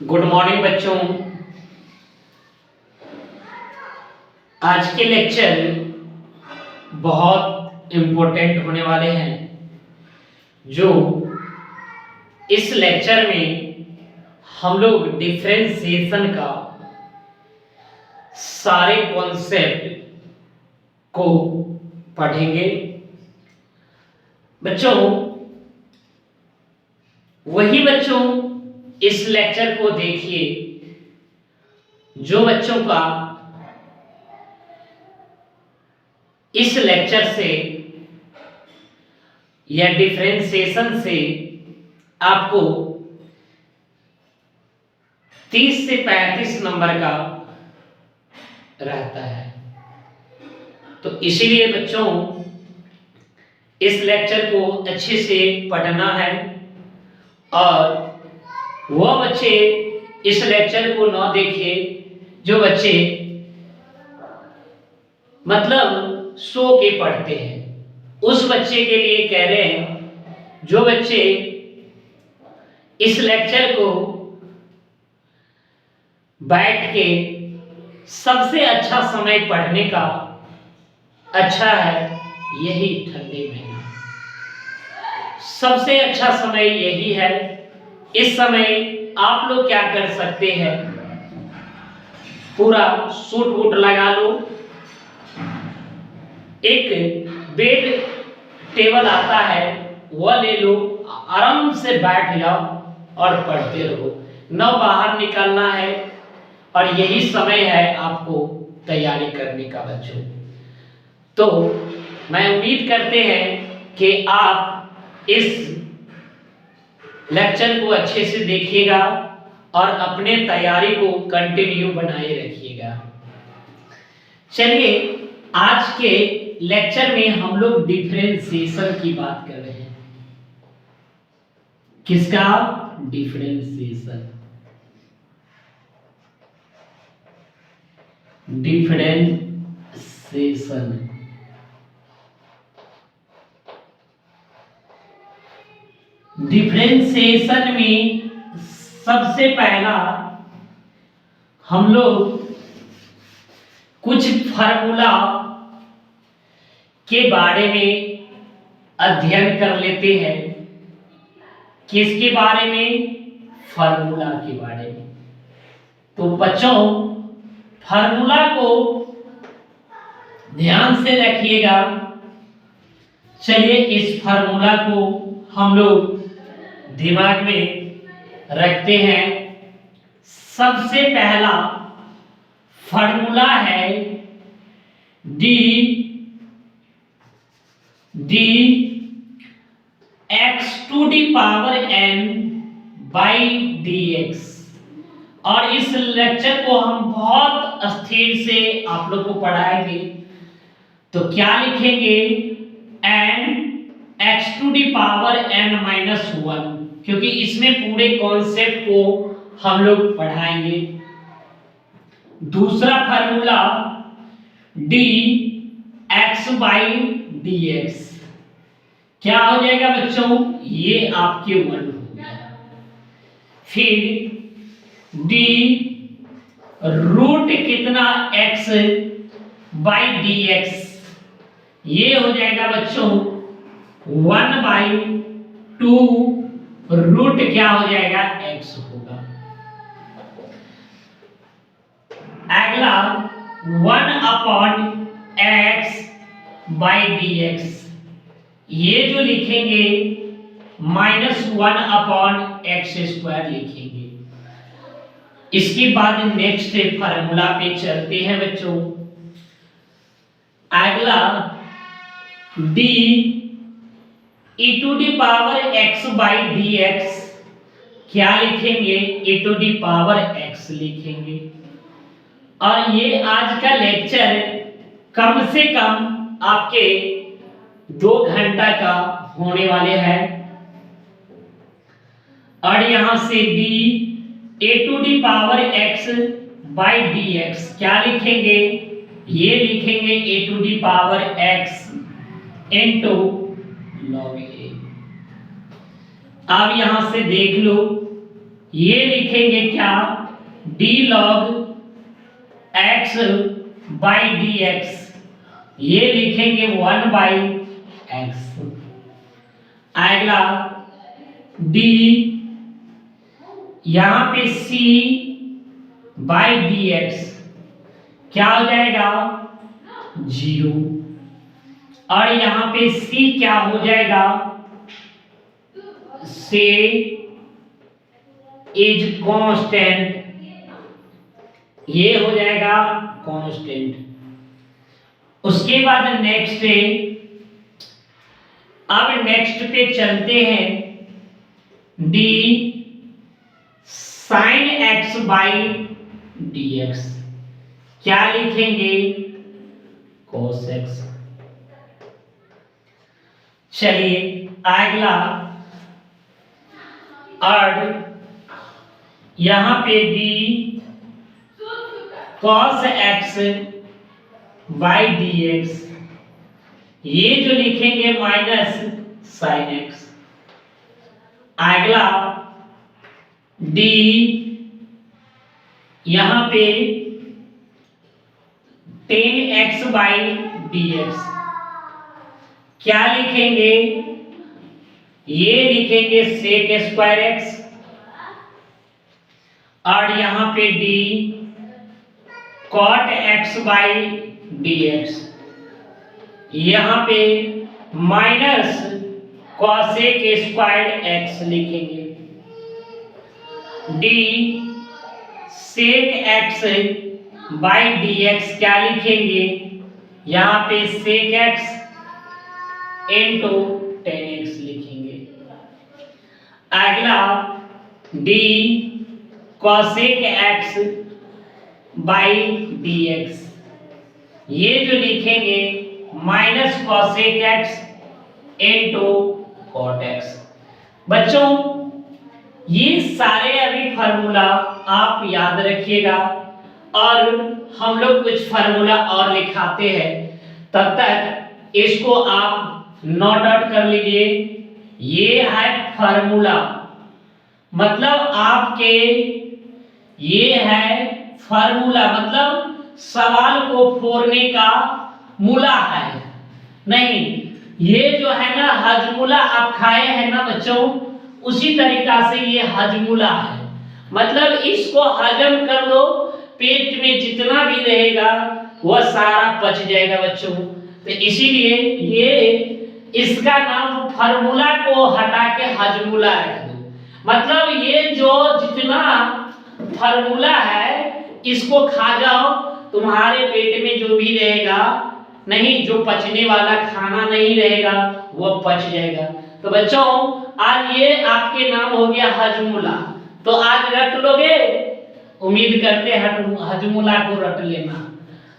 Good morning बच्चों। आज के लेक्चर बहुत इम्पोर्टेंट होने वाले हैं। जो इस लेक्चर में हम लोग डिफरेंशिएशन का सारे कॉन्सेप्ट को पढ़ेंगे। बच्चों वही बच्चों इस लेक्चर को देखिए जो बच्चों का इस लेक्चर से या डिफरेंशिएशन से आपको 30 से 35 नंबर का रहता है। तो इसीलिए बच्चों इस लेक्चर को अच्छे से पढ़ना है और वह बच्चे इस लेक्चर को ना देखिए जो बच्चे मतलब सो के पढ़ते हैं। उस बच्चे के लिए कह रहे हैं जो बच्चे इस लेक्चर को बैठ के सबसे अच्छा समय पढ़ने का अच्छा है यही ठंडे में। सबसे अच्छा समय यही है। इस समय आप लोग क्या कर सकते हैं, पूरा सूट वूट लगा लो, एक बेड टेबल आता है वह ले लो, आराम से बैठ जाओ और पढ़ते रहो। न बाहर निकलना है और यही समय है आपको तैयारी करने का बच्चों। तो मैं उम्मीद करते हैं कि आप इस लेक्चर को अच्छे से देखिएगा और अपने तैयारी को कंटिन्यू बनाए रखिएगा। चलिए आज के लेक्चर में हम लोग डिफरेंशिएशन की बात कर रहे हैं। किसका? डिफरेंशिएशन। डिफरेंशिएशन डिफरेंशिएशन में सबसे पहला हम लोग कुछ फार्मूला के बारे में अध्ययन कर लेते हैं। किसके बारे में? फार्मूला के बारे में। तो बच्चों फार्मूला को ध्यान से रखिएगा। चलिए इस फार्मूला को हम लोग दिमाग में रखते हैं। सबसे पहला फार्मूला है d x to the power n by D x. और इस लेक्चर को हम बहुत स्थिर से आप लोग को पढ़ाएंगे। तो क्या लिखेंगे? N x to the power n minus one, क्योंकि इसमें पूरे कॉन्सेप्ट को हम लोग पढ़ाएंगे। दूसरा formula d x by D x. क्या हो जाएगा बच्चों? ये आपके वन हो गया। फिर डी रूट कितना एक्स बाई डी एक्स, ये हो जाएगा बच्चों 1/2 रूट क्या हो जाएगा? x होगा। अगला 1/x बाई डी एक्स, ये जो लिखेंगे -1/x² लिखेंगे। इसके बाद नेक्स्ट फार्मूला पे चलते हैं बच्चों। अगला d e to the power x by D x, क्या लिखेंगे? e to the power x लिखेंगे। और ये आज का लेक्चर कम से कम आपके 2 घंटा का होने वाले हैं। और यहां से D A to the power x by D x क्या लिखेंगे? ये लिखेंगे A to the power x into log a। अब यहां से देख लो ये लिखेंगे क्या, d log x by D x, ये लिखेंगे 1 बाई एक्स। अगला d, यहां पे c बाई डी एक्स क्या हो जाएगा 0, और यहां पे c क्या हो जाएगा, से इज कांस्टेंट, ये हो जाएगा कांस्टेंट। उसके बाद नेक्स्ट है, अब नेक्स्ट पे चलते हैं, d sine x by D x क्या लिखेंगे, cos x। चलिए अगला, और यहां पे d cos x by D x, ये जो लिखेंगे माइनस साइन एक्स। अगला d, यहां पे ten x by D x क्या लिखेंगे, ये लिखेंगे सेक स्क्वायर एक्स, और यहां पे d cot x by D x, यहां पे माइनस कॉसेक स्क्वायर x लिखेंगे, d sec x by D x क्या लिखेंगे, यहां पे sec x into tan x लिखेंगे। अगला d cosec x by D x, ये जो लिखेंगे minus cosec x into cot x. बच्चों ये सारे अभी फार्मूला आप याद रखिएगा, और हम लोग कुछ फार्मूला और लिखाते हैं, तब तक इसको आप नोट आउट कर लीजिए। ये है फार्मूला, मतलब आपके ये है फार्मूला, मतलब सवाल को फोड़ने का मूला है, नहीं ये जो है ना हजमूला आप खाए हैं ना बच्चों, उसी तरीका से ये हजमूला है, मतलब इसको हजम कर लो, पेट में जितना भी रहेगा वह सारा पच जाएगा बच्चों। तो इसीलिए ये इसका नाम फार्मूला को हटा के हजमूला रख दो, मतलब ये जो जितना फार्मूला है इसको खा जाओ, तुम्हारे पेट में जो भी रहेगा, नहीं जो पचने वाला खाना नहीं रहेगा वो पच जाएगा। तो बच्चों आज ये आपके नाम हो गया हजमूला, तो आज रट लोगे, उम्मीद करते हैं हजमूला को रट लेना।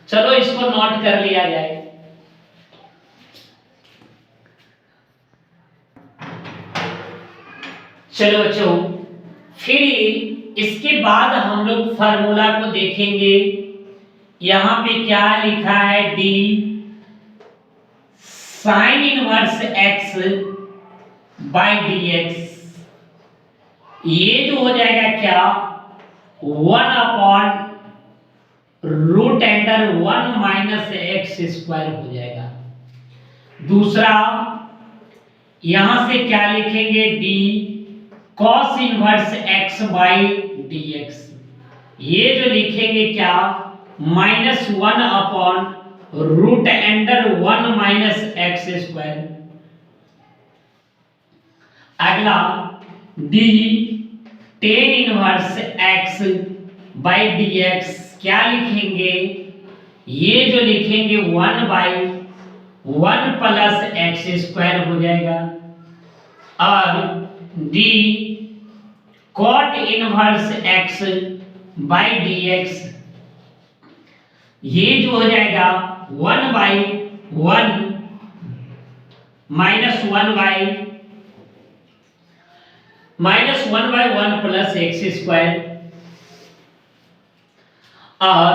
चलो इसको नोट कर लिया जाए। चलो बच्चों फिर इसके बाद हम लोग फार्मूला को देखेंगे। यहां पे क्या लिखा है, d sine inverse x by D x, ये जो हो जाएगा क्या 1 upon root under 1 minus x square हो जाएगा। दूसरा यहां से क्या लिखेंगे, d cos inverse x by D x, ये जो लिखेंगे क्या -1 upon root under 1 minus x square. अगला d tan inverse x by D x क्या लिखेंगे, ये जो लिखेंगे 1 बाई 1 प्लस एक्स स्क्वायर हो जाएगा। और d cot inverse x by D x, ये जो हो जाएगा 1 by 1 minus 1 by 1 plus x square, और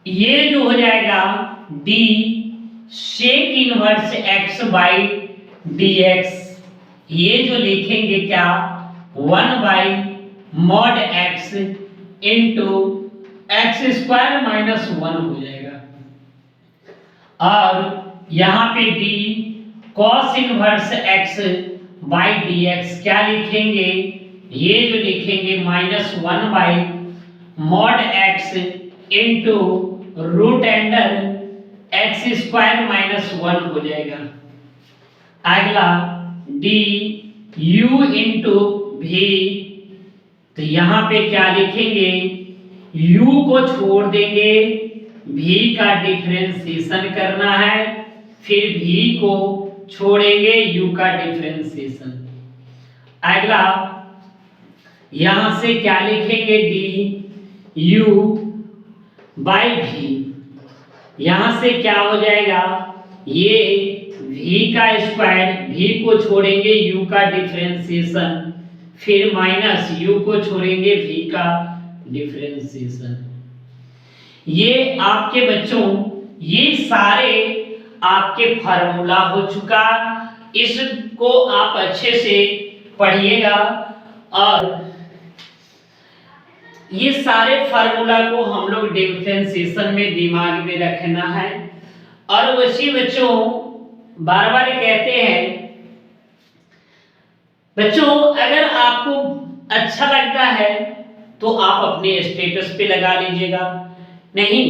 ये जो हो जाएगा d sec inverse x by D x, ये जो लिखेंगे क्या 1 by mod x into x square minus 1 हो जाएगा। और यहाँ पे d cos inverse x by D x क्या लिखेंगे, ये जो लिखेंगे minus 1 by mod x into root under x square minus 1 हो जाएगा। अगला डी यू इंटू भी, तो यहाँ पे क्या लिखेंगे, u को छोड़ देंगे, v का डिफरेंशिएशन करना है, फिर v को छोड़ेंगे, u का डिफरेंशिएशन। अगला यहां से क्या लिखेंगे, d u बाई v, यहां से क्या हो जाएगा, ये v का स्क्वायर, v को छोड़ेंगे u का डिफरेंशिएशन, फिर माइनस u को छोड़ेंगे v का डिफरेंशिएशन। ये आपके बच्चों, ये सारे आपके फार्मूला हो चुका, इसको आप अच्छे से पढ़िएगा और ये सारे फार्मूला को हम लोग डिफरेंशिएशन में दिमाग में रखना है। और वैसे बच्चों बार बार कहते हैं बच्चों, अगर आपको अच्छा लगता है तो आप अपने स्टेटस पे लगा लीजिएगा, नहीं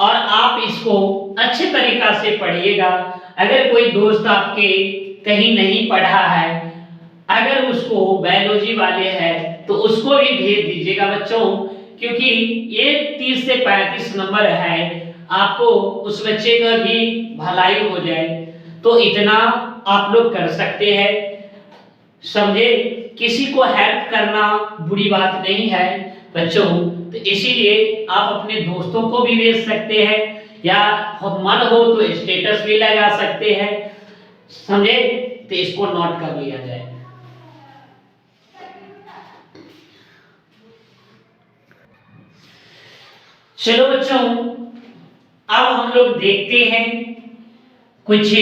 और आप इसको अच्छे तरीका से पढ़िएगा। अगर कोई दोस्त आपके कहीं नहीं पढ़ा है, अगर उसको बायोलॉजी वाले हैं तो उसको भी भेज दीजिएगा बच्चों, क्योंकि ये 30 से 35 नंबर है, आपको उस बच्चे का भी भलाई हो जाए, तो इतना आप लोग कर सकते हैं, समझे। किसी को हेल्प करना बुरी बात नहीं है बच्चों, तो इसीलिए आप अपने दोस्तों को भी भेज सकते हैं, या मन हो तो स्टेटस भी लगा सकते हैं, समझे। तो इसको नोट कर लिया जाए। चलो बच्चों, अब हम लोग देखते हैं कुछ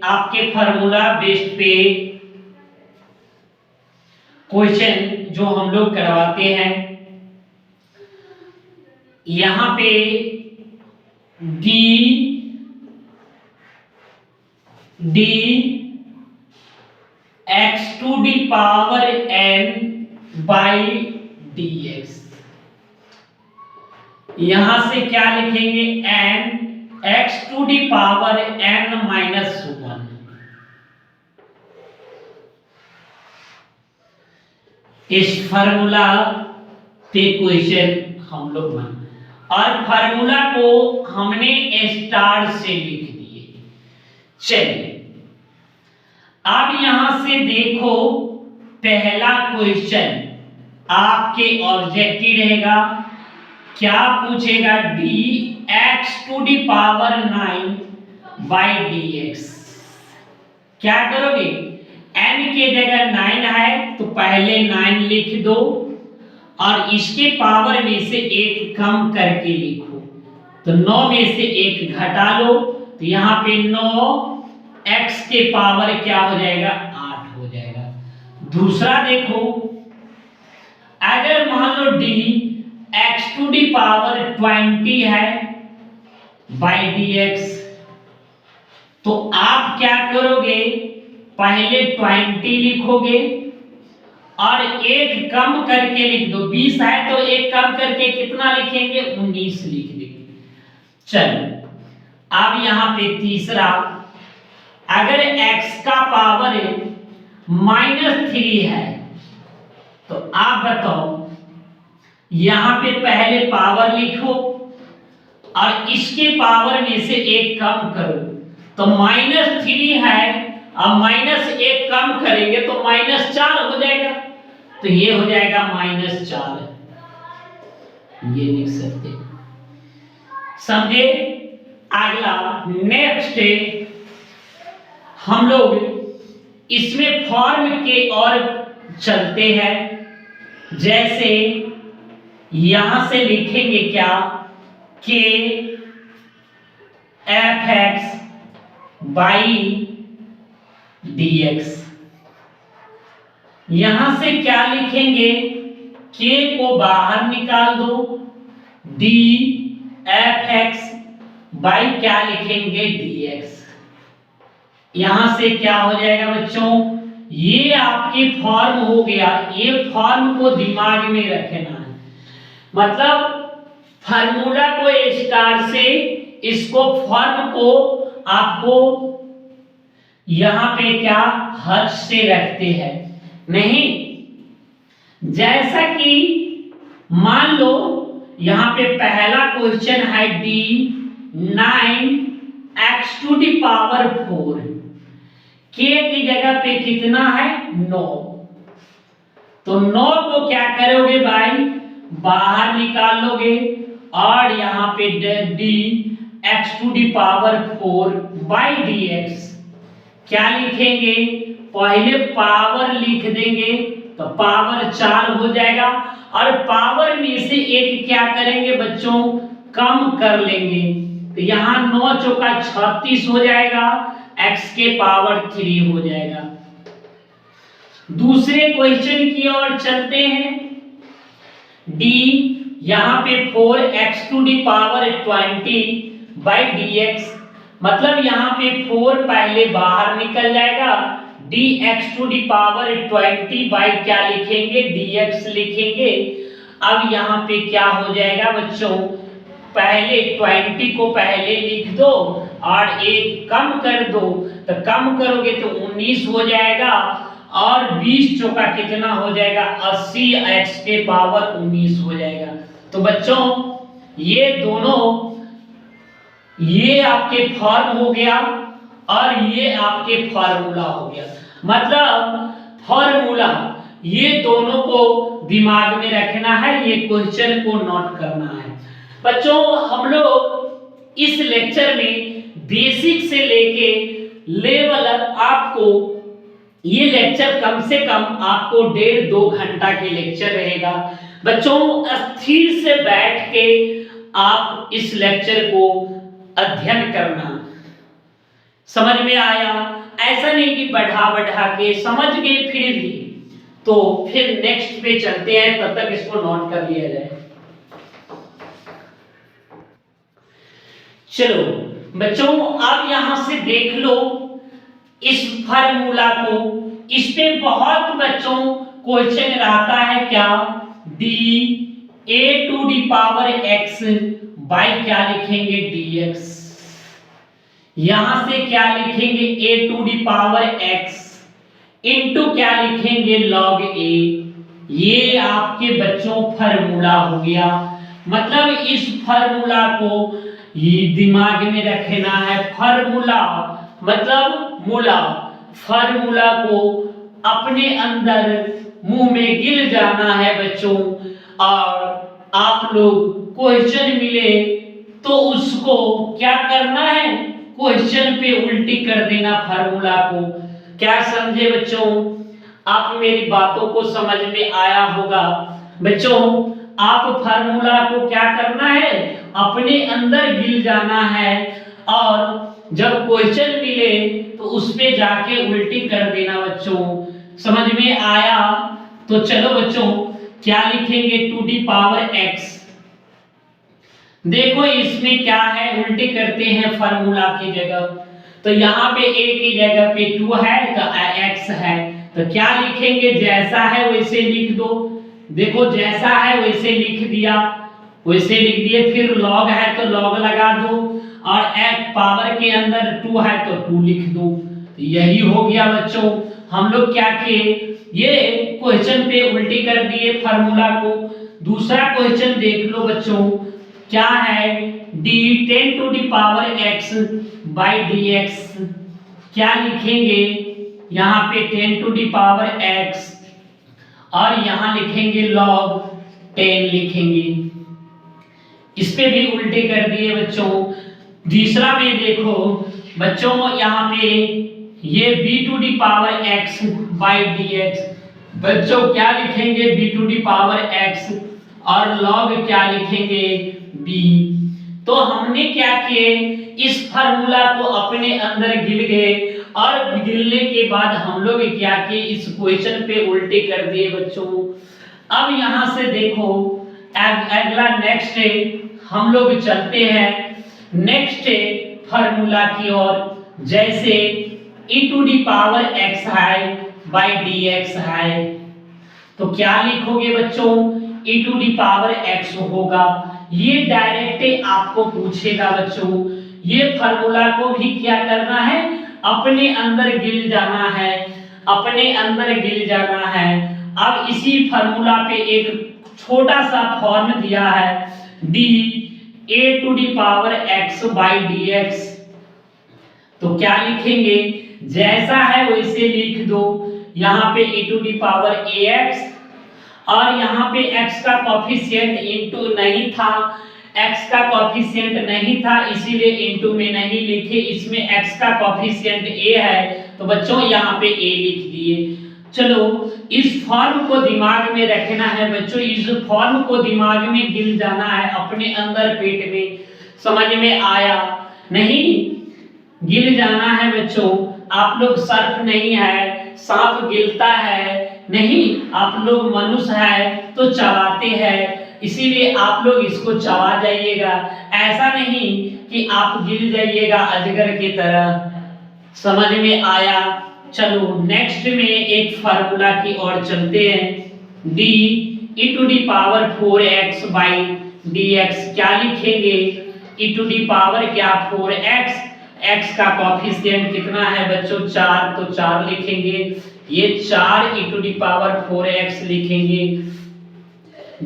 आपके फार्मूला बेस्ड पे क्वेश्चन जो हम लोग करवाते हैं। यहां पे d x to the power n by D x, यहां से क्या लिखेंगे, n x to the power n minus 1। इस फार्मूला पे क्वेश्चन हम लोग बना, और फार्मूला को हमने स्टार से लिख दिए। चलिए अब यहां से देखो, पहला क्वेश्चन आपके ऑब्जेक्टिव रहेगा, क्या पूछेगा, d x to the power 9 by D x. क्या करोगे, n के जगह 9 है तो पहले 9 लिख दो, और इसके पावर में से एक कम करके लिखो, तो 9 में से एक घटा लो, तो यहाँ पे 9 x के पावर क्या हो जाएगा, 8 हो जाएगा। दूसरा देखो, अगर मान लो d x to the power 20 है बाई डी एक्स, तो आप क्या करोगे, पहले 20 लिखोगे और एक कम करके लिख दो, 20 है तो एक कम करके कितना लिखेंगे, 19 लिख देंगे। चलो अब यहां पे तीसरा, अगर x का पावर -3 है तो आप बताओ, यहां पे पहले पावर लिखो और इसके पावर में से एक कम करो, तो -3 है, अब -1 कम करेंगे तो -4 हो जाएगा, तो ये हो जाएगा -4, ये लिख सकते हैं, समझे। अगला नेक्स्ट हम लोग इसमें फॉर्म के और चलते हैं, जैसे यहां से लिखेंगे क्या, के F x by D x, यहां से क्या लिखेंगे, k को बाहर निकाल दो, डी एफ एक्स बाई क्या लिखेंगे dx। यहां से क्या हो जाएगा बच्चों, ये आपके फॉर्म हो गया। ये फॉर्म को दिमाग में रखना है, मतलब फार्मूला को स्टार से इसको फॉर्म को आपको यहां पे क्या हर्ष से रखते हैं नहीं। जैसा कि मान लो यहां पे पहला क्वेश्चन है डी 9x⁴, के की जगह पे कितना है 9, तो 9 को क्या करोगे भाई बाहर निकाल लोगे और यहां पे डी x⁴ बाई dx क्या लिखेंगे, पहले पावर लिख देंगे तो पावर 4 हो जाएगा और पावर में से एक क्या करेंगे बच्चों कम कर लेंगे, तो यहाँ 9 चौका 36 हो जाएगा, x के पावर 3 हो जाएगा। दूसरे क्वेश्चन की ओर चलते हैं। d यहाँ पे 4x⁻20 बाई dx, मतलब यहाँ पे 4 पहले बाहर निकल जाएगा, dx⁻20 बाई क्या लिखेंगे dx लिखेंगे। अब यहाँ पे क्या हो जाएगा बच्चों, पहले 20 को पहले लिख दो और एक कम कर दो, तो कम करोगे तो 19 हो जाएगा और 20 चौका कितना हो जाएगा 80, x के पावर 19 हो जाएगा। तो बच्चों ये दोनों, ये आपके फॉर्म हो गया और ये आपके फार्मूला हो गया, मतलब फॉर्मूला ये दोनों को दिमाग में रखना है, ये क्वेश्चन को नोट करना है। बच्चों हम लोग इस लेक्चर में बेसिक से लेके लेवल आपको ये लेक्चर कम से कम आपको 1.5-2 घंटा के लेक्चर रहेगा। बच्चों स्थिर से बैठ के आप इस लेक्चर को अध्ययन करना। समझ में आया? ऐसा नहीं कि बढ़ा बढ़ा के समझ गए फिर भी, तो फिर नेक्स्ट पे चलते हैं, तब तक इसको नोट कर लिया जाए। चलो बच्चों अब यहां से देख लो इस फार्मूला को, इस पे बहुत बच्चों क्वेश्चन रहता है क्या, d⁴x बाई क्या लिखेंगे dx, यहां से क्या लिखेंगे a⁴x इनटू क्या लिखेंगे log a। ये आपके बच्चों फार्मूला हो गया, मतलब इस फार्मूला को ये दिमाग में रखना है। फार्मूला मतलब मूला, फार्मूला को अपने अंदर मुंह में गिर जाना है बच्चों, और आप लोग क्वेश्चन मिले तो उसको क्या करना है, क्वेश्चन पे उल्टी कर देना फार्मूला को। क्या समझे बच्चों? आप मेरी बातों को समझ में आया होगा। बच्चों आप फार्मूला को क्या करना है, अपने अंदर गिर जाना है, और जब क्वेश्चन मिले तो उस पे जाके उल्टी कर देना बच्चों। समझ में आया? तो चलो बच्चों क्या लिखेंगे 2⁴x, देखो इसमें क्या है, उल्टी करते हैं फार्मूला की जगह, तो यहाँ पे a की जगह पे 2 है तो x है, तो क्या लिखेंगे, जैसा है वैसे लिख दो। देखो जैसा है वैसे लिख दिया, वैसे लिख दिए, फिर log है तो log लगा दो, और x पावर के अंदर 2 है तो 2 लिख दो। तो यही हो गया बच्चों, हम लोग क्या किए, ये क्वेश्चन पे उल्टी कर दिए फार्मूला को। दूसरा क्वेश्चन देख लो बच्चों, क्या है, d⁻x बाई dx, क्या लिखेंगे, यहाँ पे 10⁻x और यहाँ लिखेंगे log 10 लिखेंगे, इस पे भी उल्टे कर दिए बच्चों। तीसरा में देखो बच्चों, यहाँ पे ये b⁴x बाई dx, बच्चों क्या लिखेंगे b⁴x और log क्या लिखेंगे b। तो हमने क्या किए, इस फार्मूला को अपने अंदर गिर गए, और गिरने के बाद हम लोग क्या किए, इस क्वेश्चन पे उल्टे कर दिए बच्चों। अब यहां से देखो अगला नेक्स्ट हम लोग चलते हैं नेक्स्ट फार्मूला की ओर। जैसे e to the power x है बाई dx है, तो क्या लिखोगे बच्चों? e to the power x होगा। ये डायरेक्ट आपको पूछेगा बच्चों, ये फार्मूला को भी क्या करना है? अपने अंदर गिल जाना है, अपने अंदर गिल जाना है। अब इसी फार्मूला पे एक छोटा सा फॉर्म दिया है d a to the power x by dx, तो क्या लिखेंगे? जैसा है वैसे लिख दो। यहाँ पे e to the power ax और यहाँ पे x का कोफिशिएंट इनटू नहीं था, x का कोफिशिएंट नहीं था इसीलिए इनटू में नहीं लिखे, इसमें x का कोफिशिएंट a है तो बच्चों यहाँ पे a लिख दिए। चलो इस फॉर्म को दिमाग में रखना है बच्चों, इस फॉर्म को दिमाग में गिल जाना है अपने अंदर पेट में। समझ में आया? नहीं गिल जाना है बच्चों। आप लोग सर्फ नहीं है, सांप गिलता है नहीं, आप लोग मनुष्य है तो चबाते हैं, इसीलिए आप लोग इसको चबा जाइएगा, ऐसा नहीं कि आप गिल जाइएगा अजगर की तरह। समझ में आया? चलो नेक्स्ट में एक फार्मूला की ओर चलते हैं। d e to the power 4x by dx, क्या लिखेंगे? e टू दी पावर क्या 4x, x का कोफिशिएंट कितना है बच्चों? 4, तो 4 लिखेंगे। ये 4 e to the power 4x लिखेंगे।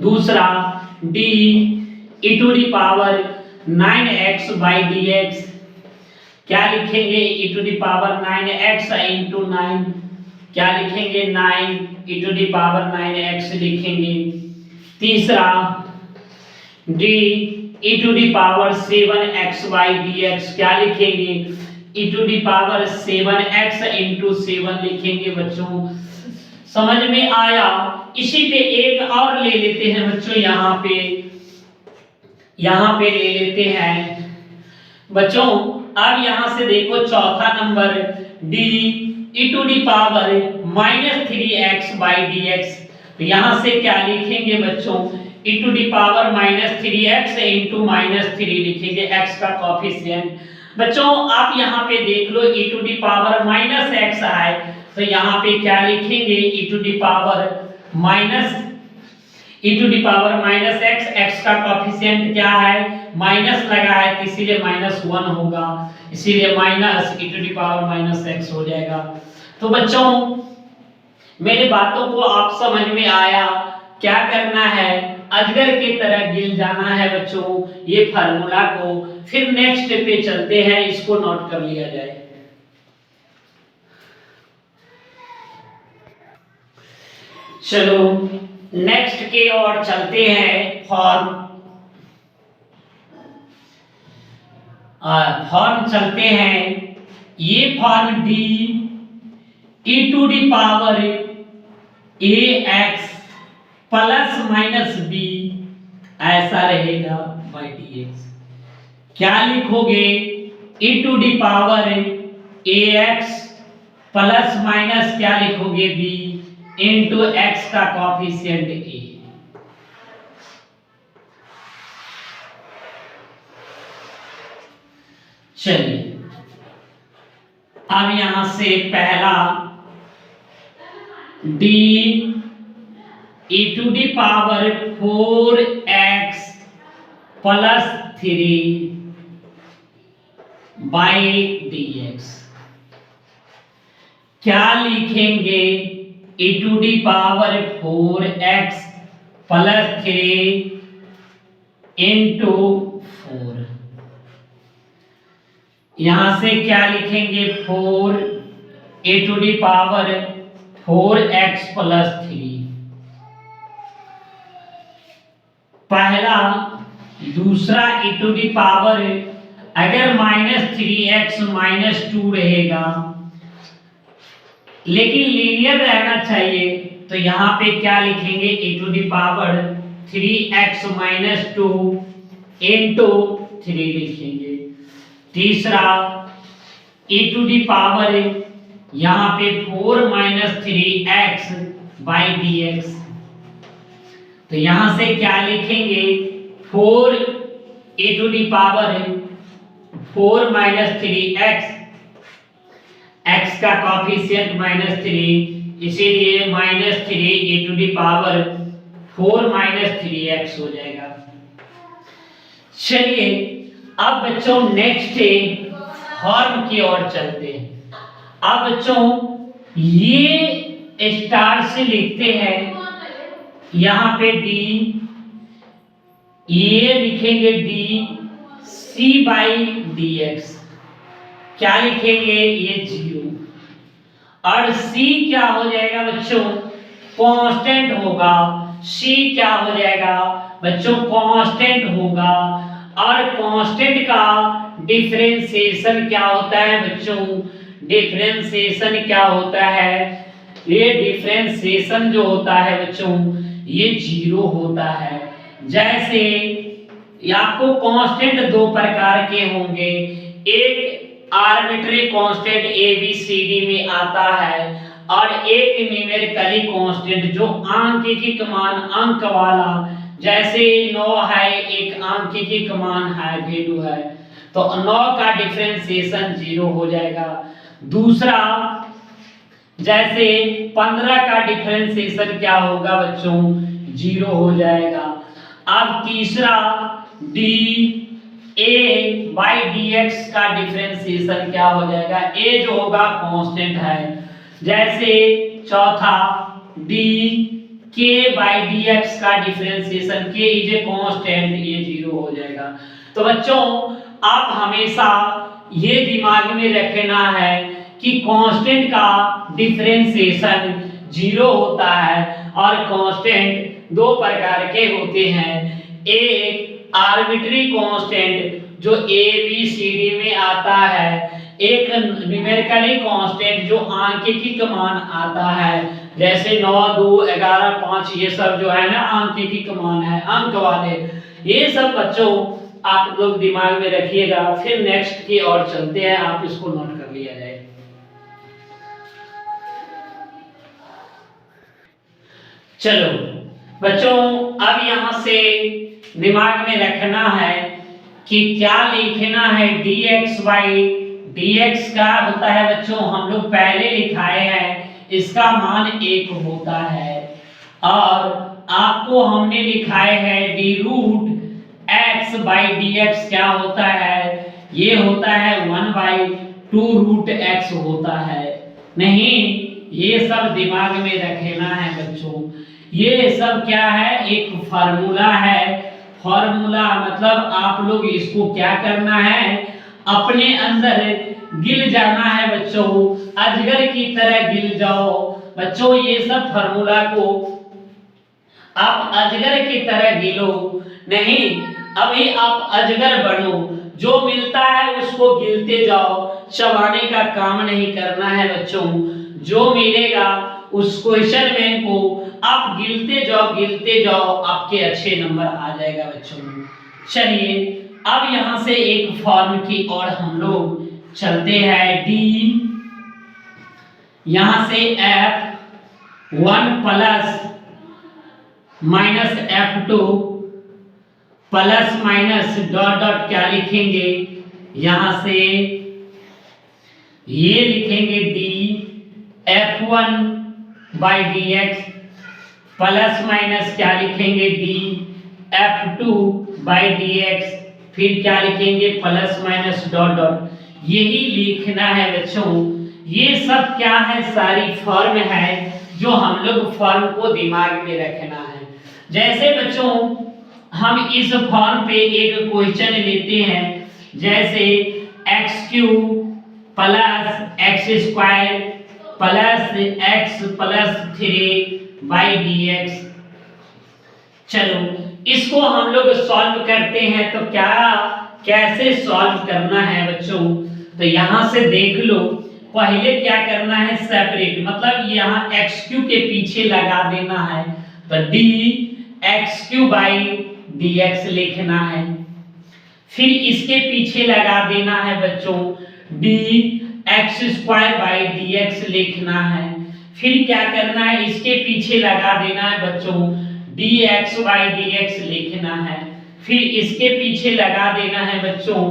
दूसरा d e to the power 9x by dx, क्या लिखेंगे? e to the power 9x into 9, क्या लिखेंगे? 9 e to the power 9x लिखेंगे। तीसरा d e to the power 7x by dx, क्या लिखेंगे? e to the power 7x into 7 लिखेंगे बच्चों। समझ में आया? इसी पे एक और ले लेते हैं बच्चों, यहाँ पे ले लेते हैं बच्चों। अब यहाँ से देखो चौथा number d e to the power -3x by dx, तो यहाँ से क्या लिखेंगे बच्चों? e to the power -3x into -3 लिखेंगे, x का कोफिशिएंट। बच्चों आप यहाँ पे देख लो e to the power -x है, तो यहाँ पे क्या लिखेंगे? e to the power -x, x का कोफिशिएंट क्या है? माइनस लगा है तो इसीलिए -1 होगा, इसीलिए minus e to the power -x हो जाएगा। तो बच्चों मेरे बातों को आप समझ में आया? क्या करना है? अजगर की तरह गिल जाना है बच्चों ये फार्मूला को। फिर नेक्स्ट पे चलते हैं, इसको नोट कर लिया जाए। चलो नेक्स्ट के और चलते हैं। फॉर्म चलते हैं। ये form d e to the power ax plus minus b ऐसा रहेगा बाई dx, क्या लिखोगे? e to the power ax plus minus क्या लिखोगे? b इंटू x का कोफिशिएंट a। चलिए अब यहां से पहला d e to the power 4x plus 3 by dx, क्या लिखेंगे? e to the power 4x plus 3 into 4, यहां से क्या लिखेंगे? 4 e to the power 4x plus 3। पहला। दूसरा e टू दी पावर, अगर -3x -2 रहेगा लेकिन लीनियर रहना चाहिए तो यहाँ पे क्या लिखेंगे? e to the power 3x -2 into 3 लिखेंगे। तीसरा e टू दी पावर यहाँ पे 4 - 3x बाई dx, तो यहां से क्या लिखेंगे 4 A to the power 4 minus 3x, x का कॉफिशिएंट -3, इसीलिए -3 A to the power 4 minus 3x हो जाएगा। चलिए अब बच्चों नेक्स्ट फॉर्म की ओर चलते हैं। अब बच्चों ये स्टार से लिखते हैं, यहां पे d, ये लिखेंगे d c by D x, क्या लिखेंगे ये 0, और c क्या हो जाएगा बच्चों कांस्टेंट होगा। c क्या हो जाएगा बच्चों कांस्टेंट होगा, और कांस्टेंट का डिफरेंशिएशन क्या होता है बच्चों, डिफरेंशिएशन क्या होता है, ये डिफरेंशिएशन जो होता है बच्चों ये 0 होता है। जैसे आपको कांस्टेंट दो प्रकार के होंगे, एक arbitrary constant a b c d में आता है, और एक न्यूमेरिकली कांस्टेंट जो आंकिक मान अंक वाला, जैसे 9 है, एक आंकिक मान है, वैल्यू है, तो 9 का डिफरेंशिएशन 0 हो जाएगा। दूसरा जैसे 15 का डिफरेंशिएशन क्या होगा बच्चों 0 हो जाएगा। अब तीसरा D A by D x का डिफरेंशिएशन क्या हो जाएगा, ए जो होगा कांस्टेंट है। जैसे चौथा डी के बाई डी एक्स का डिफरेंशिएशन, के इज ए कांस्टेंट, ये 0 हो जाएगा। तो बच्चों आप हमेशा ये दिमाग में रखना है कि कांस्टेंट का डिफरेंशिएशन 0 होता है, और कांस्टेंट दो प्रकार के होते हैं, एक आर्बिट्री कांस्टेंट जो ए बी सी डी में आता है, एक न्यूमेरिकली कांस्टेंट जो आंकिक मान आता है, जैसे 9 2 11 5, ये सब जो है ना आंकिक मान है, अंक वाले। ये सब बच्चों आप लोग दिमाग में रखिएगा। फिर नेक्स्ट की ओर चलते हैं, आप इसको नोट कर लिया जाए। चलो बच्चों अब यहां से दिमाग में रखना है कि क्या लिखना है, dx बाई dx का होता है बच्चों, हम लोग पहले लिखाए हैं, इसका मान 1 होता है, और आपको हमने लिखाए हैं d root x by dx क्या होता है, ये होता है 1 बाई 2 रूट x होता है। नहीं, ये सब दिमाग में रखना है बच्चों, ये सब क्या है एक फार्मूला है। फार्मूला मतलब आप लोग इसको क्या करना है, अपने अंदर गिल जाना है बच्चों, अजगर की तरह गिल जाओ बच्चों। ये सब फार्मूला को आप अजगर की तरह गिलो नहीं, अभी आप अजगर बनो, जो मिलता है उसको गिलते जाओ, चबाने का काम नहीं करना है बच्चों। जो मिलेगा उस क्वेश्चन बैंक को आप गिलते जाओ, आपके अच्छे नंबर आ जाएगा बच्चों। चलिए अब यहां से एक फॉर्म की ओर हम लोग चलते हैं। डी यहां से F1 plus minus F2 plus minus dot dot क्या लिखेंगे, यहां से ये लिखेंगे D F1 by D x plus minus क्या लिखेंगे D F2 by D x, फिर क्या लिखेंगे प्लस माइनस डॉट डॉट, यही लिखना है बच्चों। ये सब क्या है, सारी फॉर्म है जो हम लोग फॉर्म को दिमाग में रखना है। जैसे बच्चों हम इस फॉर्म पे एक क्वेश्चन लेते हैं, जैसे x cube plus x square plus x plus 3 by D x. चलो इसको हम लोग सॉल्व करते हैं, तो क्या कैसे सॉल्व करना है बच्चों, तो यहां से देख लो। पहले क्या करना है, सेपरेट मतलब यहाँ एक्स क्यू के पीछे लगा देना है, तो D x Q by D x लिखना है। फिर इसके पीछे लगा देना है बच्चों D x square by D x लिखना है। फिर क्या करना है, इसके पीछे लगा देना है बच्चों dx/dx लिखना है, फिर इसके पीछे लगा देना है बच्चों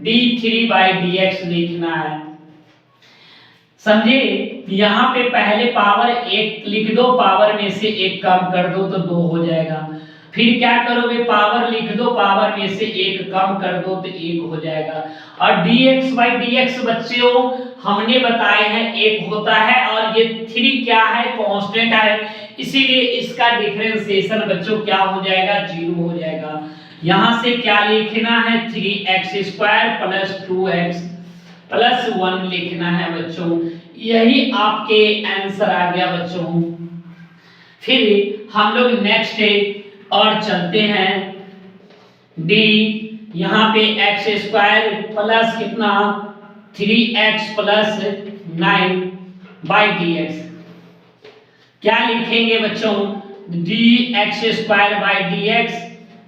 d3/dx लिखना है। समझे? यहाँ पे पहले पावर एक लिख दो, पावर में से एक कम कर दो तो 2 हो जाएगा। फिर क्या करोगे, पावर लिख दो, पावर में से एक कम कर दो तो 1 हो जाएगा। और dx/dx बच्चों हमने बताए हैं 1 होता है, और ये 3 क्या है, कांस्टेंट है, इसीलिए इसका डिफरेंशिएशन बच्चों क्या हो जाएगा, 0 हो जाएगा। यहाँ से क्या लिखना है, 3x² + 2x + 1 लिखना है बच्चों। यही आपके आंसर आ गया बच्चों। फिर हम लोग नेक्स्ट और चलते हैं, d यहाँ पे x² प्लस कितना 3x + 9/dx क्या लिखेंगे बच्चों, dx²/dx,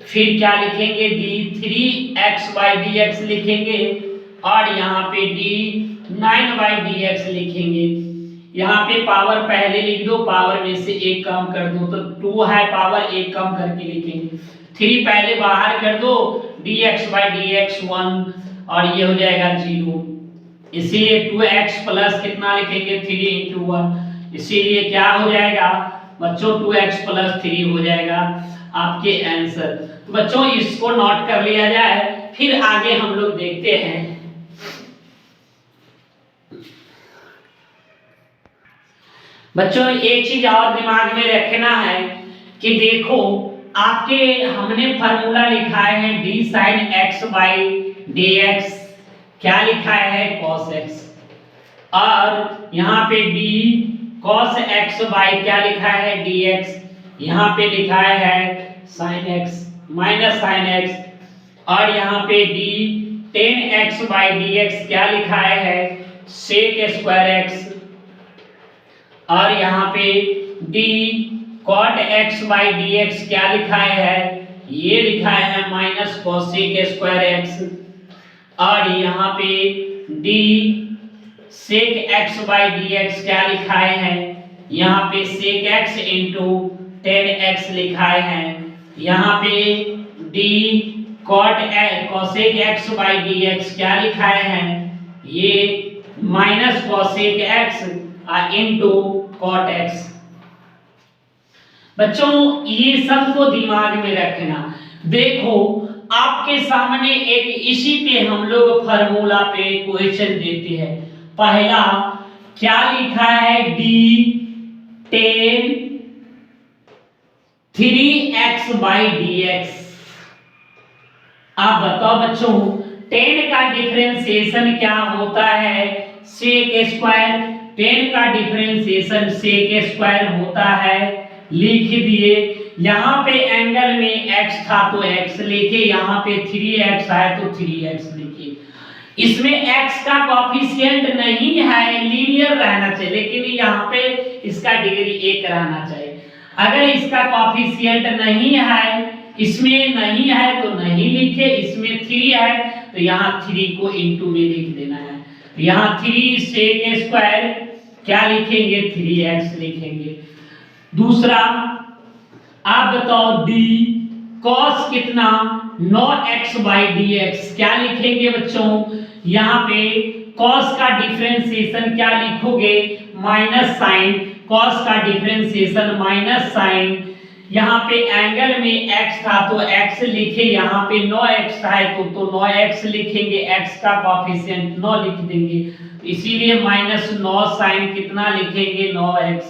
फिर क्या लिखेंगे d3x/dx लिखेंगे, और यहाँ पे d9/dx लिखेंगे। यहाँ पे पावर पहले लिख दो, पावर में से एक कम कर दो तो 2 है, पावर एक कम करके लिखेंगे, 3 पहले बाहर कर दो, dx/dx 1 और ये हो जाएगा 0। इसीलिए 2x प्लस कितना लिखेंगे 3 × 1, इसीलिए क्या हो जाएगा बच्चों 2x + 3 हो जाएगा आपके आंसर। तो बच्चों इसको नोट कर लिया जाए, फिर आगे हम लोग देखते हैं। बच्चों एक चीज और दिमाग में रखना है कि देखो आपके हमने फार्मूला लिखा है d sin x/dx, क्या लिखा है cos x, और यहाँ पे d cos x by क्या लिखा है dx, यहाँ पे लिखा है sin x minus sin x, और यहाँ पे d tan x/dx क्या लिखा है sec²x, और यहाँ पे d cot x/dx क्या लिखा है, ये लिखा है -cosec²x, और यहाँ पे d sec x/dx क्या लिखा है, यहाँ पे sec x × tan x लिखा है, यहाँ पे d cosec x/dx क्या लिखा है, ये -cosec x × cot x। बच्चों ये सब को दिमाग में रखना। देखो आपके सामने एक इसी पे हम लोग फार्मूला पे क्वेश्चन देते हैं। पहला क्या लिखा है d tan 3x/dx। आप बताओ बच्चों tan का डिफरेंशिएशन क्या होता है sec², tan का डिफरेंशिएशन sec² होता है, लिख दिए। यहाँ पे एंगल में x था तो x लिखे, यहाँ पे 3x है तो 3x लिखे। इसमें x का कोएफिशिएंट नहीं है, लीनियर रहना चाहिए, लेकिन यहाँ पे इसका डिग्री 1 रहना चाहिए। अगर इसका कोएफिशिएंट नहीं है, इसमें नहीं है तो नहीं लिखे, इसमें 3 है तो यहाँ 3 को इनटू में लिख देना है। यहाँ 3 sec² क्या लिखेंगे 3x लिखेंगे। दूसरा आप बताओ d cos कितना 9x/dx क्या लिखेंगे बच्चों, यहाँ पे cos का डिफरेंशिएशन क्या लिखोगे माइनस साइन, cos का डिफरेंशिएशन माइनस साइन, यहाँ पे एंगल में x था तो x लिखे, यहाँ पे 9x है तो 9x लिखेंगे, x का कोएफिशिएंट 9 लिख देंगे, इसीलिए -9 साइन कितना लिखेंगे 9x।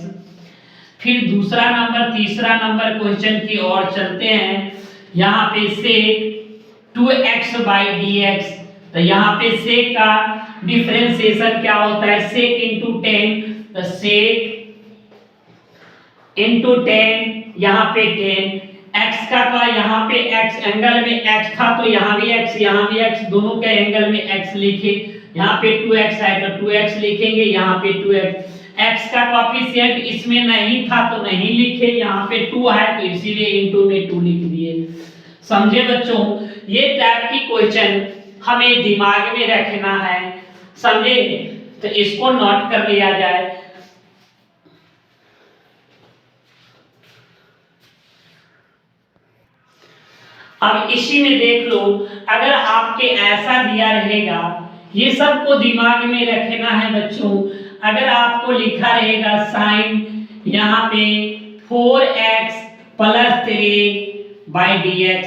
फिर दूसरा नंबर, तीसरा नंबर क्वेश्चन की ओर चलते हैं। यहाँ पे sec 2x/dx, तो यहाँ पे sec का डिफरेंशिएशन क्या होता है sec × tan, तो sec × tan, यहाँ पे tan, x का यहाँ पे x एंगल में x था तो यहाँ भी x, दोनों के एंगल में x लिखे, यहाँ पे 2x है तो 2x लिखेंगे, यहाँ पे 2x, x का कोएफिशिएंट इसमें नहीं था तो नहीं लिखे, यहाँ पे 2 है तो इसीलिए इनटू में 2 लिख दिए। समझे बच्चों, ये टाइप की क्वेश्चन हमें दिमाग में रखना है, समझे, तो इसको नोट कर लिया जाए। अब इसी में देख लो, अगर आपके ऐसा दिया रहेगा, ये सबको दिमाग में रखना है बच्चों। अगर आपको लिखा रहेगा साइन यहाँ पे 4x प्लस 3/dx,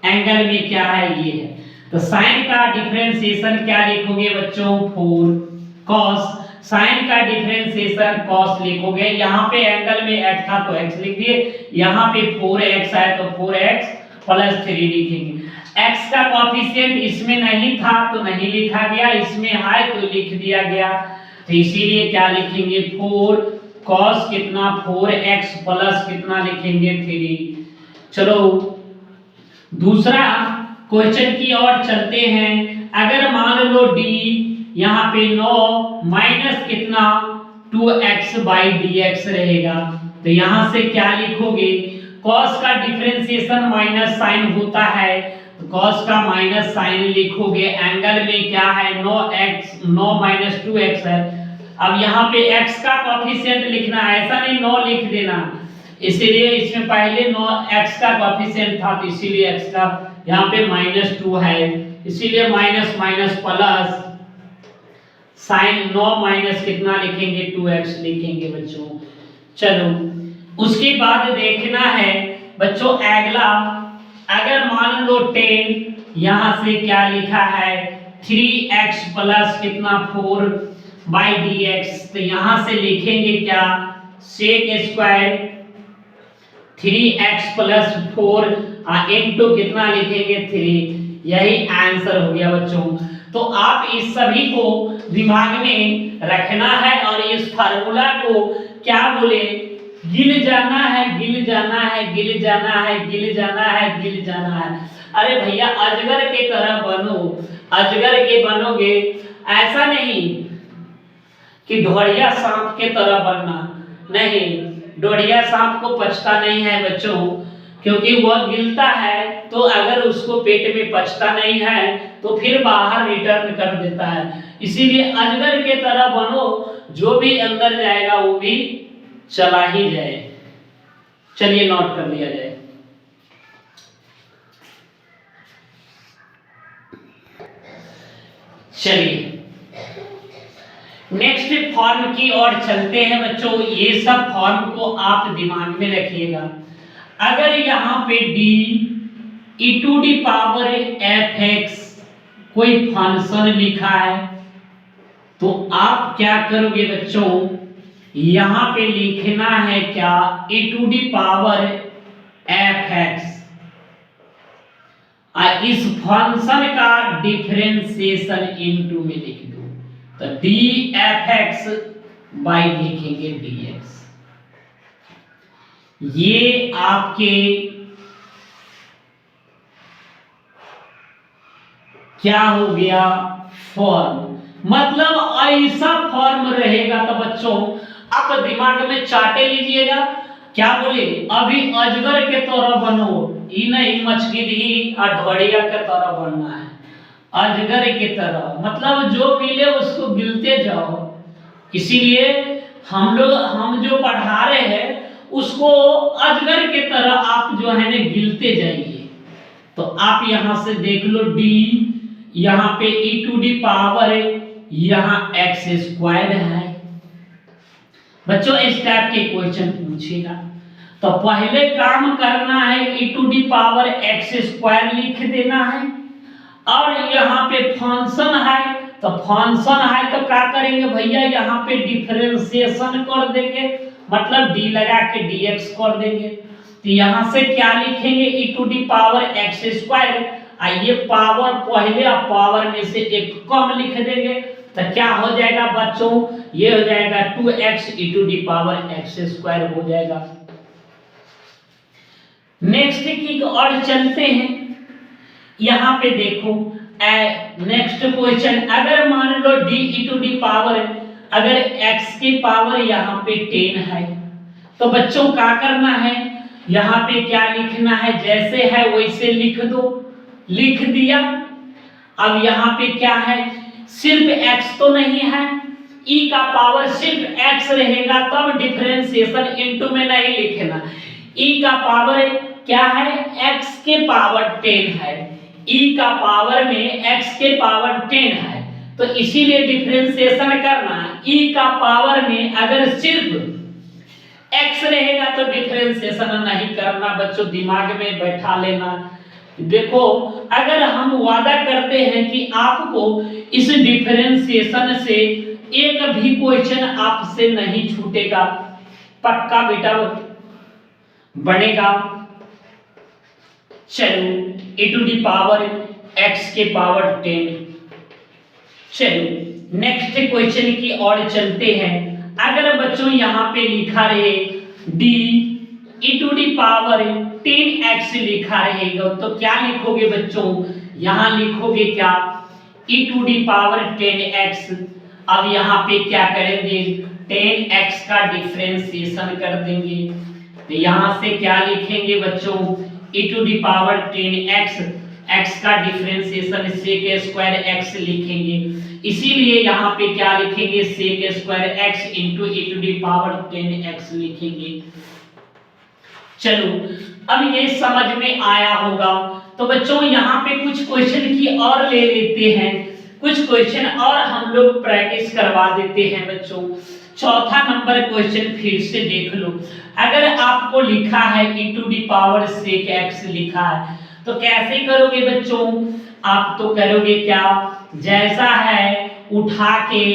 एंगल में क्या है ये है, तो साइन का डिफरेंशिएशन क्या लिखोगे बच्चों 4, कॉस साइन का डिफरेंशिएशन कॉस लिखोगे। यहाँ पे एंगल में x था तो x लिख दिए, यहाँ पे 4x है तो 4x प्लस 3 लिखेंगे। x का कोएफिशिएंट इसमें नहीं था तो नहीं लिखा गया, इसमें है तो लिख दिया गया, तो इसीलिए क्या लिखेंगे 4 cos कितना 4x प्लस कितना लिखेंगे 3। चलो दूसरा क्वेश्चन की ओर चलते हैं। अगर मान लो d यहाँ पे 9 माइनस कितना 2x/dx रहेगा, तो यहाँ से क्या लिखोगे, cos का डिफरेंशिएशन माइनस साइन होता है तो cos का माइनस साइन लिखोगे। एंगल में क्या है 9 माइनस 2x है। अब यहाँ पे x का कोएफिशिएंट लिखना है, ऐसा नहीं 9 लिख देना, इसीलिए इसमें पहले 9x का कोएफिशिएंट था तो इसीलिए x का यहाँ पे -2 है, इसीलिए minus minus plus sign 9 minus कितना लिखेंगे 2x लिखेंगे बच्चों। चलो उसके बाद देखना है बच्चों अगला, अगर मान लो 10 यहाँ से क्या लिखा है 3x प्लस कितना 4/dx, तो यहाँ से लिखेंगे क्या sec square 3x plus 4 into कितना लिखेंगे 3, यही आंसर हो गया बच्चों। तो आप इस सभी को दिमाग में रखना है और इस फार्मूला को क्या बोले गिल जाना है, गिल जाना है, गिल जाना है, गिल जाना है, गिल जाना है। अरे भैया अजगर के तरह बनो, अजगर के बनोगे, ऐसा नहीं कि ढोढ़िया सांप के तरह बनना, नहीं, ढोढ़िया सांप को पचता नहीं है बच्चों, क्योंकि वह गिलता है तो अगर उसको पेट में पचता नहीं है तो फिर बाहर रिटर्न कर देता है। इसीलिए अजगर के तरह बनो, जो भी अंदर जाएगा वो भी चला ही जाए। चलिए नोट कर लिया जाए। चलिए नेक्स्ट फॉर्म की ओर चलते हैं बच्चों। ये सब फॉर्म को आप दिमाग में रखिएगा। अगर यहाँ पे d e⁻f(x) कोई फंक्शन लिखा है तो आप क्या करोगे बच्चों, यहाँ पे लिखना है क्या e⁻f(x), इस फंक्शन का डिफरेंशिएशन इनटू में लिख दो, तो dfx बाई लिखेंगे dx। ये आपके क्या हो गया फॉर्म, मतलब ऐसा फॉर्म रहेगा। तो बच्चों आप दिमाग में चाटे लीजिएगा, क्या बोले अभी अजगर के तरह बनो, ई नहीं मछली और ढोड़िया के तरह बनना है, अजगर के तरह, मतलब जो मिले उसको गिलते जाओ। इसीलिए हम जो पढ़ा रहे हैं उसको अजगर के तरह आप जो है ना गिलते जाइए। तो आप यहां से देख लो d, यहाँ पे e⁻, यहाँ x² है। बच्चों इस टाइप के क्वेश्चन पूछेगा तो पहले काम करना है e⁻x² लिख देना है, और यहाँ पे फंक्शन है तो फंक्शन है तो क्या करेंगे भैया, यहाँ पे डिफरेंशिएशन कर देंगे, मतलब d लगा के dx कर देंगे। तो यहाँ से क्या लिखेंगे e⁻x², आइए पावर पहले और पावर में से एक कम लिख देंगे, तो क्या हो जाएगा बच्चों, ये हो जाएगा 2x e⁻x² हो जाएगा। नेक्स्ट की ओर चलते हैं। यहाँ पे देखो नेक्स्ट क्वेश्चन, अगर मान लो d अगर x की पावर यहाँ पे 10 है तो बच्चों क्या करना है, यहाँ पे क्या लिखना है, जैसे है वैसे लिख दो, लिख दिया। अब यहाँ पे क्या है, सिर्फ x तो नहीं है, e का पावर सिर्फ x रहेगा तब डिफरेंशिएशन इनटू में नहीं लिखना, e का पावर क्या है, x के पावर 10 है, e का पावर में x के पावर 10 है, तो इसीलिए डिफरेंशिएशन करना, e का पावर में अगर सिर्फ x रहेगा तो डिफरेंशिएशन नहीं करना बच्चों, दिमाग में बैठा लेना। देखो अगर हम वादा करते हैं कि आपको इस डिफरेंशिएशन से एक भी क्वेश्चन आपसे नहीं छूटेगा, पक्का बेटा बनेगा। चलो e to the power x के पावर 10। चलो नेक्स्ट क्वेश्चन की ओर चलते हैं। अगर बच्चों यहाँ पे लिखा रहे d e to the power 10x लिखा रहेगा तो क्या लिखोगे बच्चों, यहाँ लिखोगे क्या, e to the power 10x। अब यहाँ पे क्या करेंगे, 10x का डिफरेंशिएशन कर देंगे, तो यहाँ से क्या लिखेंगे बच्चों, e to the power 10x, x का डिफरेंशिएशन sec स्क्वायर x लिखेंगे, इसीलिए यहाँ पे क्या लिखेंगे, sec square x into e to the power 10x लिखेंगे। चलो अब ये समझ में आया होगा, तो बच्चों यहाँ पे कुछ क्वेश्चन की और ले लेते हैं, कुछ क्वेश्चन और हम लोग प्रैक्टिस करवा देते हैं बच्चों। चौथा नंबर क्वेश्चन फिर से देख लो। अगर आपको लिखा है e to the power sec x लिखा है तो कैसे करोगे बच्चों, आप तो करोगे क्या, जैसा है उठा के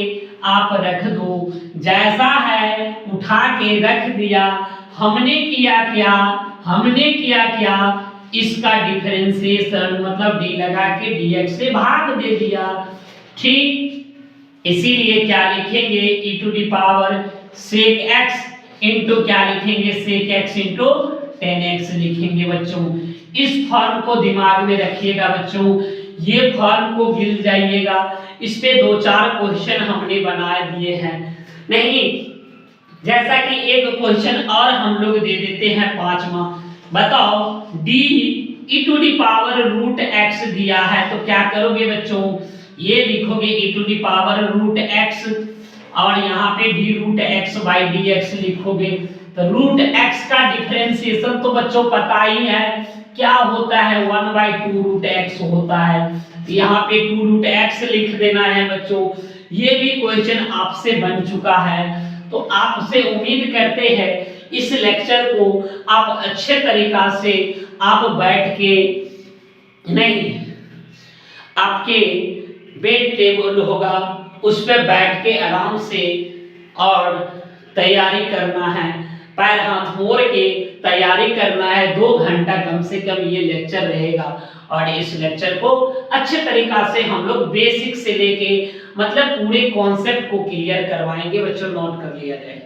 आप रख दो, जैसा है उठा के रख दिया, हमने किया क्या, हमने किया क्या, इसका डिफरेंशिएशन मतलब d लगा के dx से भाग दे दिया, ठीक। इसीलिए क्या लिखेंगे, e to the power sec x into क्या लिखेंगे, sec x इंटू 10x लिखेंगे बच्चों। इस फॉर्म को दिमाग में रखिएगा बच्चों, ये फॉर्म को गिल जाइएगा, इस पे 2-4 क्वेश्चन हमने बना दिए हैं। नहीं, जैसा कि एक क्वेश्चन और हम लोग दे देते हैं 5वां, बताओ d e to the power root x दिया है तो क्या करोगे बच्चों, ये लिखोगे e to the power root x और यहाँ पे d root x by dx लिखोगे, तो रूट x का डिफरेंशिएशन तो बच्चों पता ही है क्या होता है, 1/2 रूट x होता है, यहाँ पे 2 रूट x लिख देना है बच्चों। ये भी क्वेश्चन आपसे बन चुका है, तो आपसे उम्मीद करते हैं इस लेक्चर को आप अच्छे तरीका से आप बैठ के, नहीं आपके बेड टेबल होगा उस पर बैठ के आराम से और तैयारी करना है, पैर हाथ मोड़ के तैयारी करना है। 2 घंटा कम से कम ये लेक्चर रहेगा और इस लेक्चर को अच्छे तरीका से हम लोग बेसिक से लेके मतलब पूरे कॉन्सेप्ट को क्लियर करवाएंगे बच्चों, नोट कर लिया जाए।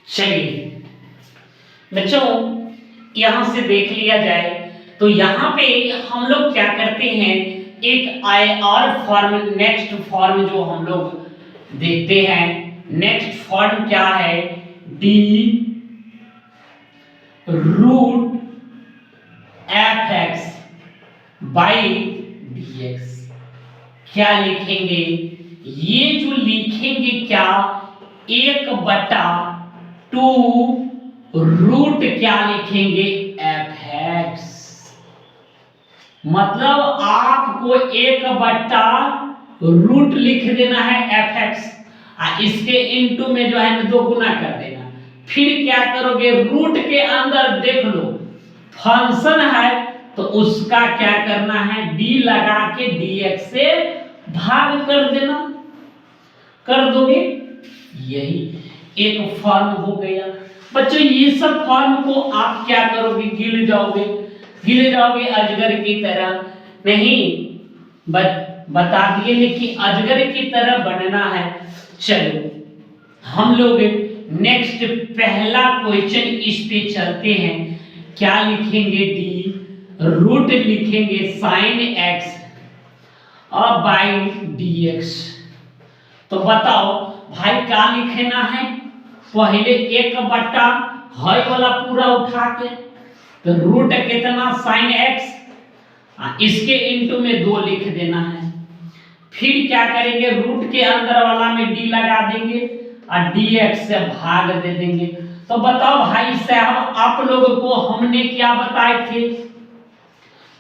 चलिए बच्चों यहां से देख लिया जाए तो यहाँ पे हम लोग क्या करते हैं, एक और फॉर्म, नेक्स्ट फॉर्म जो हम लोग देखते हैं, नेक्स्ट फॉर्म क्या है, d root fx by dx। क्या लिखेंगे, ये जो लिखेंगे क्या, 1/2 रूट क्या लिखेंगे, fx, मतलब आपको 1/रूट लिख देना है fx, इसके इनटू में जो है 2 गुना कर देना, फिर क्या करोगे, रूट के अंदर देख लो फंक्शन है तो उसका क्या करना है, d लगा के dx से भाग कर देना, कर दोगे, यही एक फॉर्म हो गया बच्चों। ये सब फॉर्म को आप क्या करोगे, गिल जाओगे अजगर की तरह, नहीं बता दिए लेकिन अजगर की तरह बनना है। चलो हम लोग नेक्स्ट पहला क्वेश्चन इस पे चलते हैं, क्या लिखेंगे, d रूट लिखेंगे sin x और बाई dx। तो बताओ भाई क्या लिखना है, पहले 1/, है वाला पूरा उठा के, तो रूट कितना sin x, इसके इनटू में 2 लिख देना है, फिर क्या करेंगे, रूट के अंदर वाला में डी लगा देंगे और dx से भाग दे देंगे। तो बताओ भाई साहब, आप लोगों को हमने क्या बताए थे,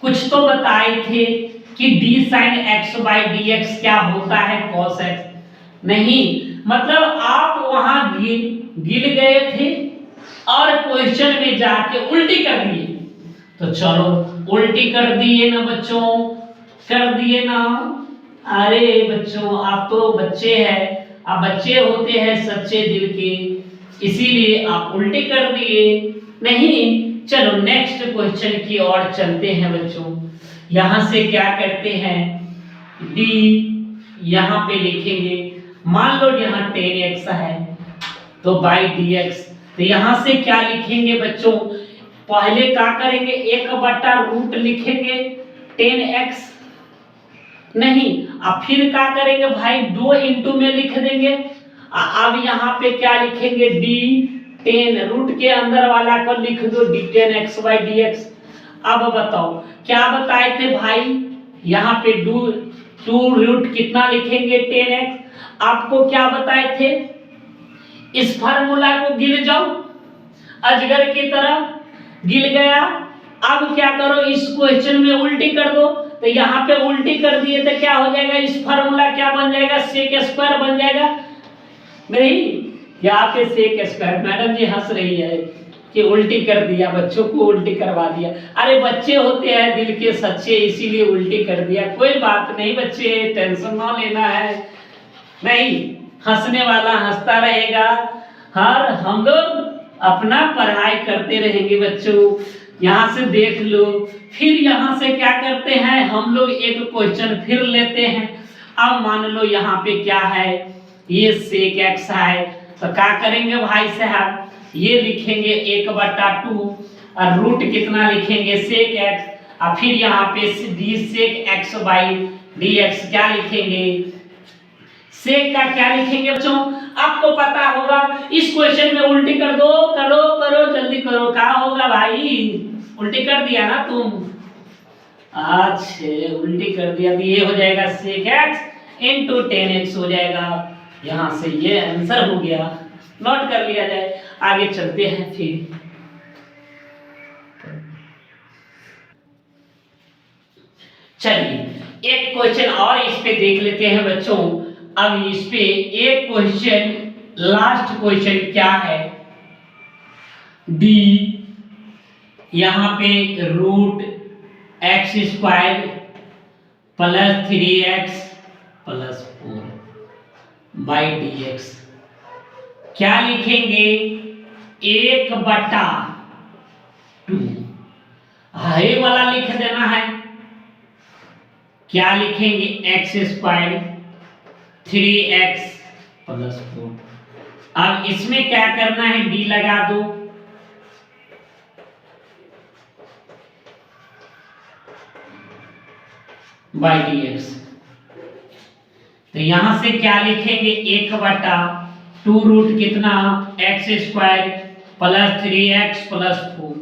कुछ तो बताए थे कि d sin x by dx क्या होता है cos x। नहीं, मतलब आप वहां गिर गए थे और क्वेश्चन में जाके उल्टी कर दिए। तो चलो उल्टी कर दिए ना बच्चों, कर दिए ना। अरे बच्चों, आप तो बच्चे हैं, आप बच्चे होते हैं सच्चे दिल के, इसीलिए आप उल्टी कर दिए। नहीं, चलो नेक्स्ट क्वेश्चन की ओर चलते हैं बच्चों। यहां से क्या करते हैं, d यहां पे लिखेंगे, मान लो यहां 10x है तो बाई dx। तो यहां से क्या लिखेंगे बच्चों, पहले क्या करेंगे, 1/रूट लिखेंगे 10x। नहीं, अब फिर क्या करेंगे भाई, 2 इंटू में लिख देंगे। अब यहाँ पे क्या लिखेंगे, d10, रूट के अंदर वाला को लिख दो d10x by dx। अब बताओ क्या बताए थे भाई, यहाँ पे 2 रूट कितना लिखेंगे 10x। आपको क्या बताए थे, इस फार्मूला को गिर जाओ अजगर की तरह, गिर गया। अब क्या करो, इस क्वेश्चन में उल्टी कर दो। तो यहाँ पे उल्टी कर दिए तो क्या हो जाएगा, इस फार्मूला क्या बन जाएगा, सेक स्क्वायर बन जाएगा। नहीं, यहाँ पे सेक स्क्वायर, मैडम जी हंस रही है कि उल्टी कर दिया, बच्चों को उल्टी करवा दिया। अरे बच्चे होते हैं दिल के सच्चे, इसीलिए उल्टी कर दिया। कोई बात नहीं बच्चे, टेंशन ना लेना है। नहीं, हंसने वाला हंसता रहेगा, हर हम लोग अपना पढ़ाई करते रहेंगे बच्चों। यहाँ से देख लो, फिर यहाँ से क्या करते हैं हम लोग, एक क्वेश्चन फिर लेते हैं। अब मान लो यहाँ पे क्या है, ये सेक x है, तो क्या करेंगे भाई साहब, ये लिखेंगे 1/2 और रूट कितना लिखेंगे सेक x, और फिर यहाँ पे d sec x by dx क्या लिखेंगे, सेक का क्या लिखेंगे बच्चों, आपको पता होगा। इस क्वेश्चन में उल्टी कर दो, करो करो जल्दी करो, क्या होगा भाई, उल्टी कर दिया ना तुम। अच्छा उल्टी कर दिया, तो ये हो जाएगा sec x into 10x हो जाएगा। यहां से ये आंसर हो गया, नोट कर लिया जाए। आगे चलते हैं फिर, चलिए एक क्वेश्चन और इस पे देख लेते हैं बच्चों। अब इस पे एक क्वेश्चन, लास्ट क्वेश्चन क्या है, d यहां पे root x square plus 3x plus 4 by dx क्या लिखेंगे, 1/2 हाई वाला लिख देना है। क्या लिखेंगे, x स्क्वायर 3x प्लस 4। अब इसमें क्या करना है, d लगा दो, बाई dx। तो यहां से क्या लिखेंगे, 1/2 रूट कितना x square plus 3x plus 4।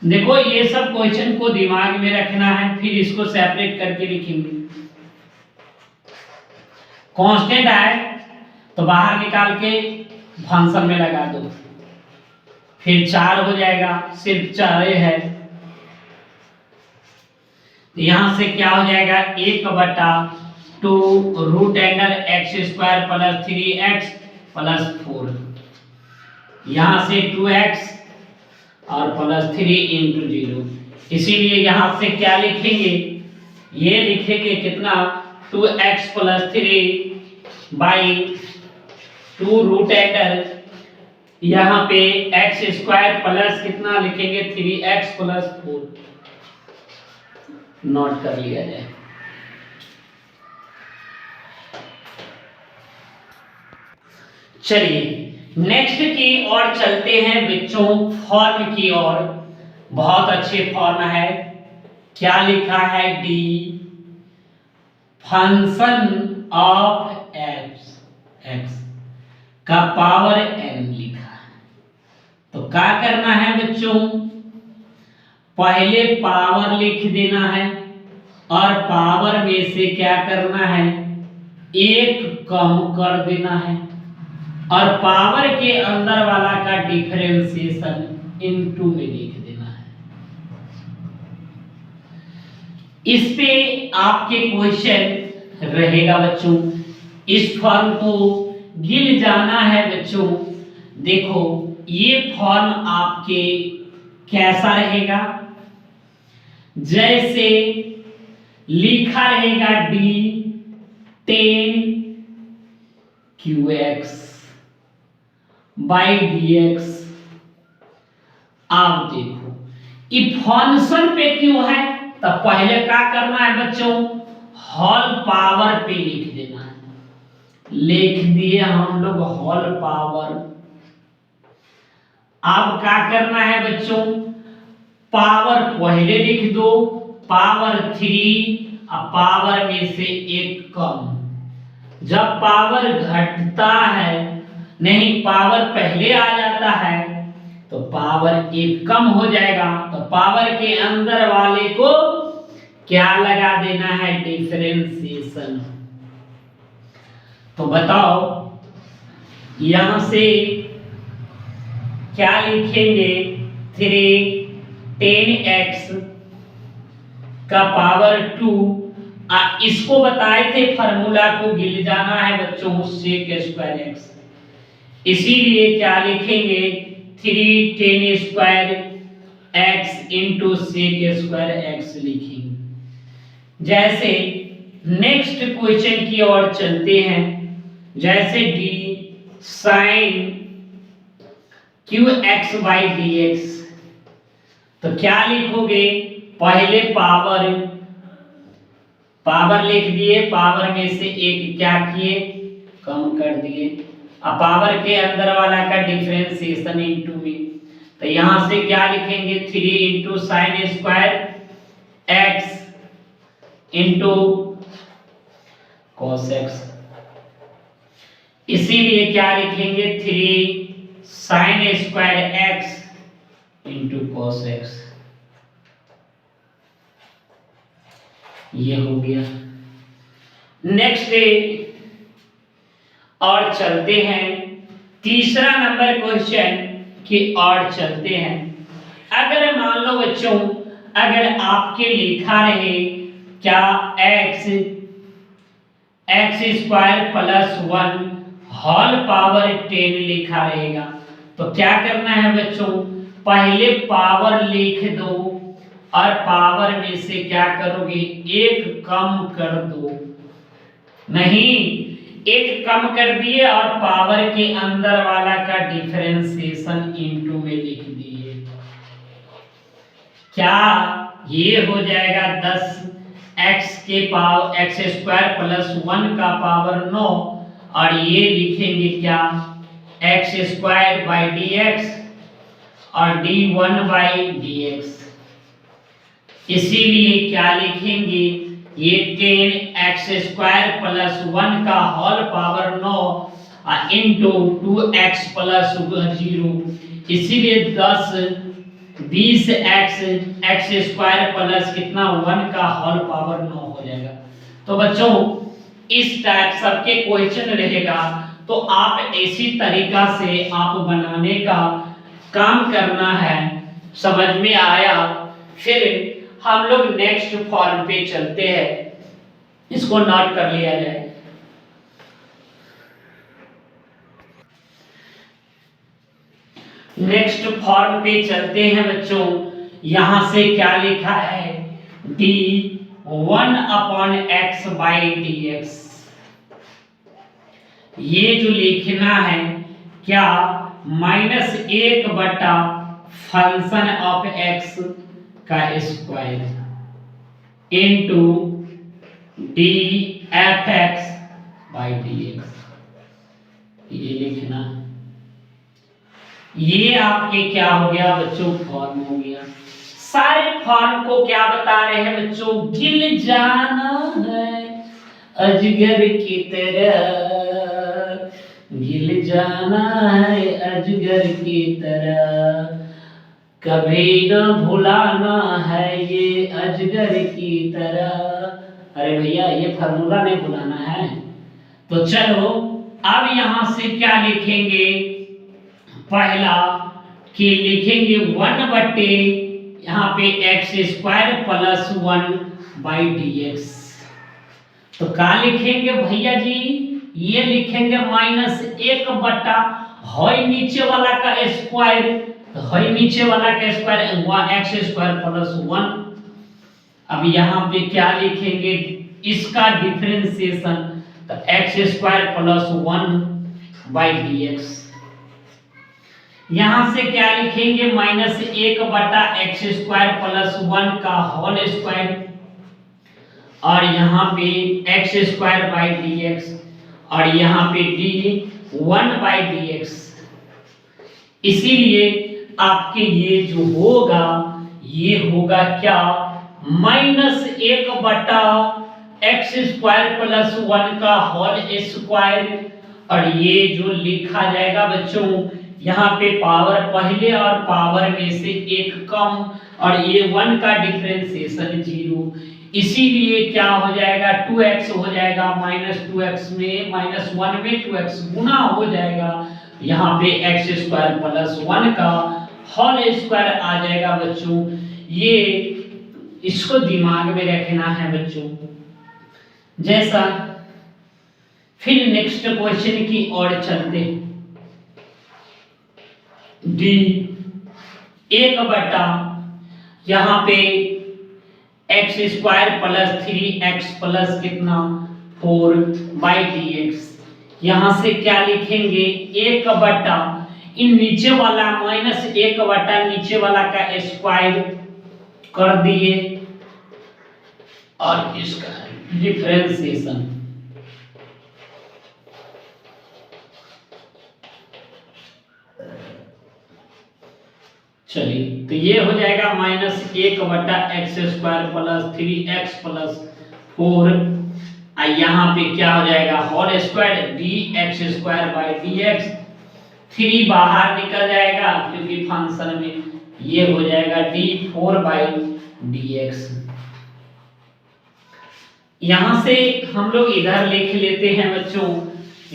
देखो ये सब क्वेश्चन को दिमाग में रखना है, फिर इसको सेपरेट करके लिखेंगे। कांस्टेंट है तो बाहर निकाल के फंक्शन में लगा दो, फिर 4 हो जाएगा, सिर्फ 4 है। यहां से क्या हो जाएगा, 1/2 root under x square plus 3x plus 4। यहां से 2x और प्लस 3 इंटू 0। इसीलिए यहां से क्या लिखेंगे, ये लिखेंगे कितना, 2x plus 3 by 2 root under, यहाँ पे x स्क्वायर प्लस कितना लिखेंगे, 3x प्लस 4। नोट कर लिया जाए। चलिए नेक्स्ट की ओर चलते हैं बच्चों, फॉर्म की ओर। बहुत अच्छे फॉर्म है, क्या लिखा है, d फंक्शन ऑफ x का पावर n लिखा है। तो क्या करना है बच्चों, पहले पावर लिख देना है और पावर में से क्या करना है, एक कम कर देना है और पावर के अंदर वाला का डिफरेंशिएशन इनटू में लिख देना है। इस पे आपके क्वेश्चन रहेगा बच्चों। इस फॉर्म को गिल जाना है बच्चों। देखो ये फॉर्म आपके कैसा रहेगा, जैसे लिखा रहेगा d10 qx बाई dx। आप देखो ये फंक्शन पे क्यों है, तो पहले क्या करना है बच्चों, होल पावर पे लिख देना है। लिख दिए हम लोग होल पावर। अब क्या करना है बच्चों, पावर पहले लिख दो, पावर 3 और पावर में से एक कम। जब पावर घटता है, नहीं पावर पहले आ जाता है तो पावर एक कम हो जाएगा, तो पावर के अंदर वाले को क्या लगा देना है, डिफरेंशिएशन। तो बताओ यहां से क्या लिखेंगे, 10x का पावर 2। इसको बताए थे फार्मूला को गिल जाना है बच्चों, sec²x। इसीलिए क्या लिखेंगे, 3 10² इंटू sec² लिखेंगे। जैसे नेक्स्ट क्वेश्चन की ओर चलते हैं, जैसे d sin qx by dx। तो क्या लिखोगे, पहले पावर लिख दिए, पावर में से एक क्या किए, कम कर दिए। अब पावर के अंदर वाला का डिफरेंशिएशन इनटू में, तो यहां से क्या लिखेंगे, 3 into sin² x into cos x। इसीलिए क्या लिखेंगे, 3 sin² x into cos x। ये हो गया। नेक्स्ट और चलते हैं तीसरा नंबर क्वेश्चन की और चलते हैं। अगर मान लो बच्चों, अगर आपके लिखा रहे क्या x² प्लस 1 होल पावर 10 लिखा रहेगा, तो क्या करना है बच्चों, पहले पावर लिख दो और पावर में से क्या करोगे, एक कम कर दो। नहीं, एक कम कर दिए और पावर के अंदर वाला का डिफरेंशिएशन इनटू में लिख दिए। क्या ये हो जाएगा 10x के पावर x² प्लस 1 का पावर 9, और ये लिखेंगे क्या, x² बाई dx और d1 बाई dx। इसीलिए क्या लिखेंगे, ये 10x² प्लस 1 का whole power 9 into 2x plus 0। इसीलिए 10 20x² प्लस कितना 1 का होल पावर 9 हो जाएगा। तो बच्चों इस टाइप सबके क्वेश्चन रहेगा, तो आप इसी तरीका से आप बनाने का काम करना है। समझ में आया? फिर हम लोग नेक्स्ट फॉर्म पे चलते हैं, इसको नोट कर लिया जाए। नेक्स्ट फॉर्म पे चलते हैं बच्चों। यहां से क्या लिखा है, d1/x बाई dx। ये जो लिखना है क्या, -1 बटा फंक्शन ऑफ x का square into dfx by dx। ये लिखना, ये आपके क्या हो गया बच्चों, फॉर्म हो गया। सारे फॉर्म को क्या बता रहे हैं बच्चों, गिल जाना है अजगर की तरह, गिल जाना है अजगर की तरह, कभी न भुलाना है ये अजगर की तरह। अरे भैया ये फार्मूला नहीं भुलाना है, तो चलो अब यहां से क्या लिखेंगे, पहला कि लिखेंगे 1/, यहाँ पे x² प्लस 1/dx। तो क्या लिखेंगे भैया जी, ये लिखेंगे -1/, है नीचे वाला का स्क्वायर, तो है नीचे वाला का स्क्वायर x² प्लस 1। अब यहाँ पे क्या लिखेंगे, इसका डिफरेंशिएशन, तो x² प्लस 1/dx। यहां से क्या लिखेंगे, -1/x² प्लस 1 का होल स्क्वायर, और यहाँ पे x²/dx, और यहाँ पे d1/dx। इसीलिए आपके ये जो होगा, ये होगा क्या, -1/x² प्लस 1 का होल स्क्वायर, और ये जो लिखा जाएगा बच्चों, यहाँ पे पावर पहले और पावर में से एक कम, और ये 1 का डिफरेंशिएशन 0, इसीलिए क्या हो जाएगा, 2x हो जाएगा, -2x में -1 में 2x गुना हो जाएगा, यहाँ पे x² प्लस 1 का होल स्क्वायर आ जाएगा बच्चों। ये इसको दिमाग में रखना है बच्चों। जैसा फिर नेक्स्ट क्वेश्चन की ओर चलते हैं। d 1/, यहाँ पे x² प्लस 3x प्लस कितना 4/dx। यहाँ से क्या लिखेंगे, 1/, इन नीचे वाला -1/, नीचे वाला का स्क्वायर कर दिए, और इसका डिफरेंशिएशन, चलिए तो ये हो जाएगा -1/x² प्लस 3x प्लस 4, यहाँ पे क्या हो जाएगा, होल स्क्वायर dx²/dx, 3 बाहर निकल जाएगा क्योंकि फंक्शन में, ये हो जाएगा d4/dx। यहां से हम लोग इधर लिख लेते हैं बच्चों,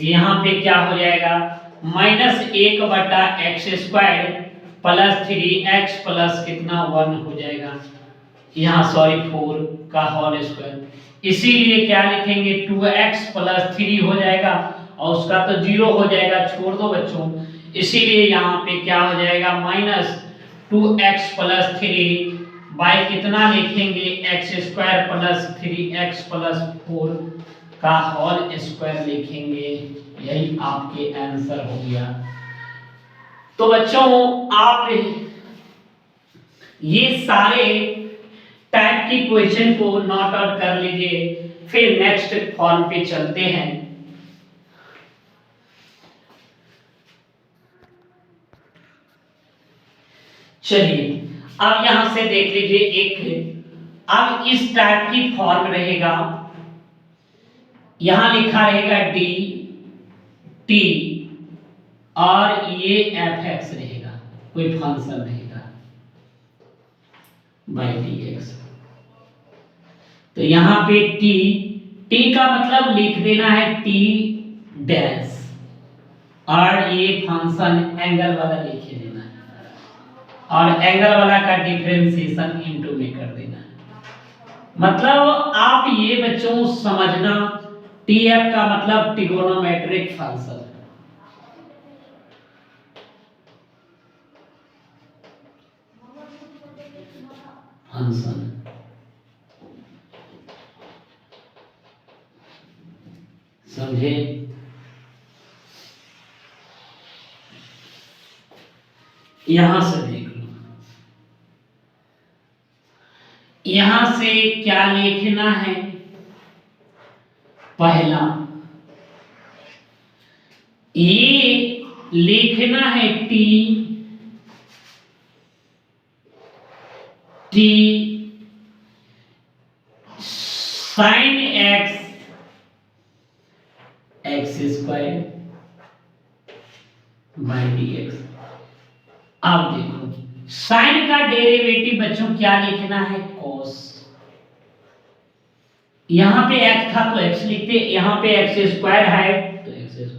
यहाँ पे क्या हो जाएगा, -1/x² प्लस 3x प्लस कितना 1 हो जाएगा, यहाँ सॉरी 4 का होल स्क्वायर, इसीलिए क्या लिखेंगे, 2x प्लस 3 हो जाएगा, और उसका तो 0 हो जाएगा, छोड़ दो बच्चों, इसीलिए यहाँ पे क्या हो जाएगा, -2x प्लस 3 बाई कितना लिखेंगे, x² प्लस 3x प्लस 4 का होल स्क्वायर लिखेंगे। यही आपके आंसर हो गया। तो बच्चों आप ये सारे टाइप की क्वेश्चन को नोट आउट कर लीजिए, फिर नेक्स्ट फॉर्म पे चलते हैं। चलिए अब यहां से देख लीजिए एक, अब इस टाइप की फॉर्म रहेगा, यहां लिखा रहेगा डी टी और ये fx रहेगा, कोई फंक्शन रहेगा बाई dx। तो यहां पे t का मतलब लिख देना है t डैश, और ये फंक्शन एंगल वाला लिख देना है, और एंगल वाला का डिफरेंशिएशन इनटू में कर देना है। मतलब आप ये बच्चों समझना, tf का मतलब ट्रिगोनोमेट्रिक फंक्शन, समझे। यहां से देख लो, यहां से क्या लिखना है, पहला ये लिखना है T sign x² by dx। अब देखो साइन का डेरिवेटिव बच्चों क्या लिखना है, cos, यहाँ पे x था तो x लिखते, यहाँ पे x स्क्वायर है तो x।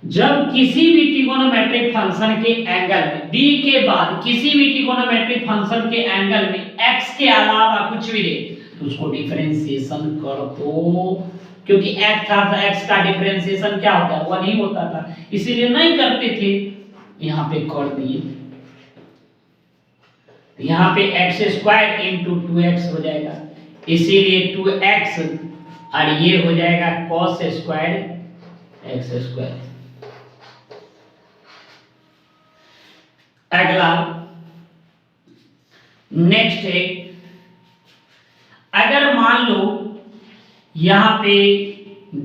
जब किसी भी ट्रिगोनोमेट्रिक फंक्शन के एंगल में d के बाद किसी भी ट्रिगोनोमेट्रिक फंक्शन के एंगल में x के अलावा कुछ भी दे तो उसको डिफरेंशिएशन कर दो, क्योंकि x था तो x का डिफरेंशिएशन क्या होता है, 1 ही होता था, इसीलिए नहीं करते थे, यहाँ पे कर दिए। यहाँ पे x स्क्वायर इंटू 2x हो जाएगा, इसीलिए 2x और ये हो जाएगा cos स्क्वायर x स्क्वायर। अगला नेक्स्ट है, अगर मान लो यहाँ पे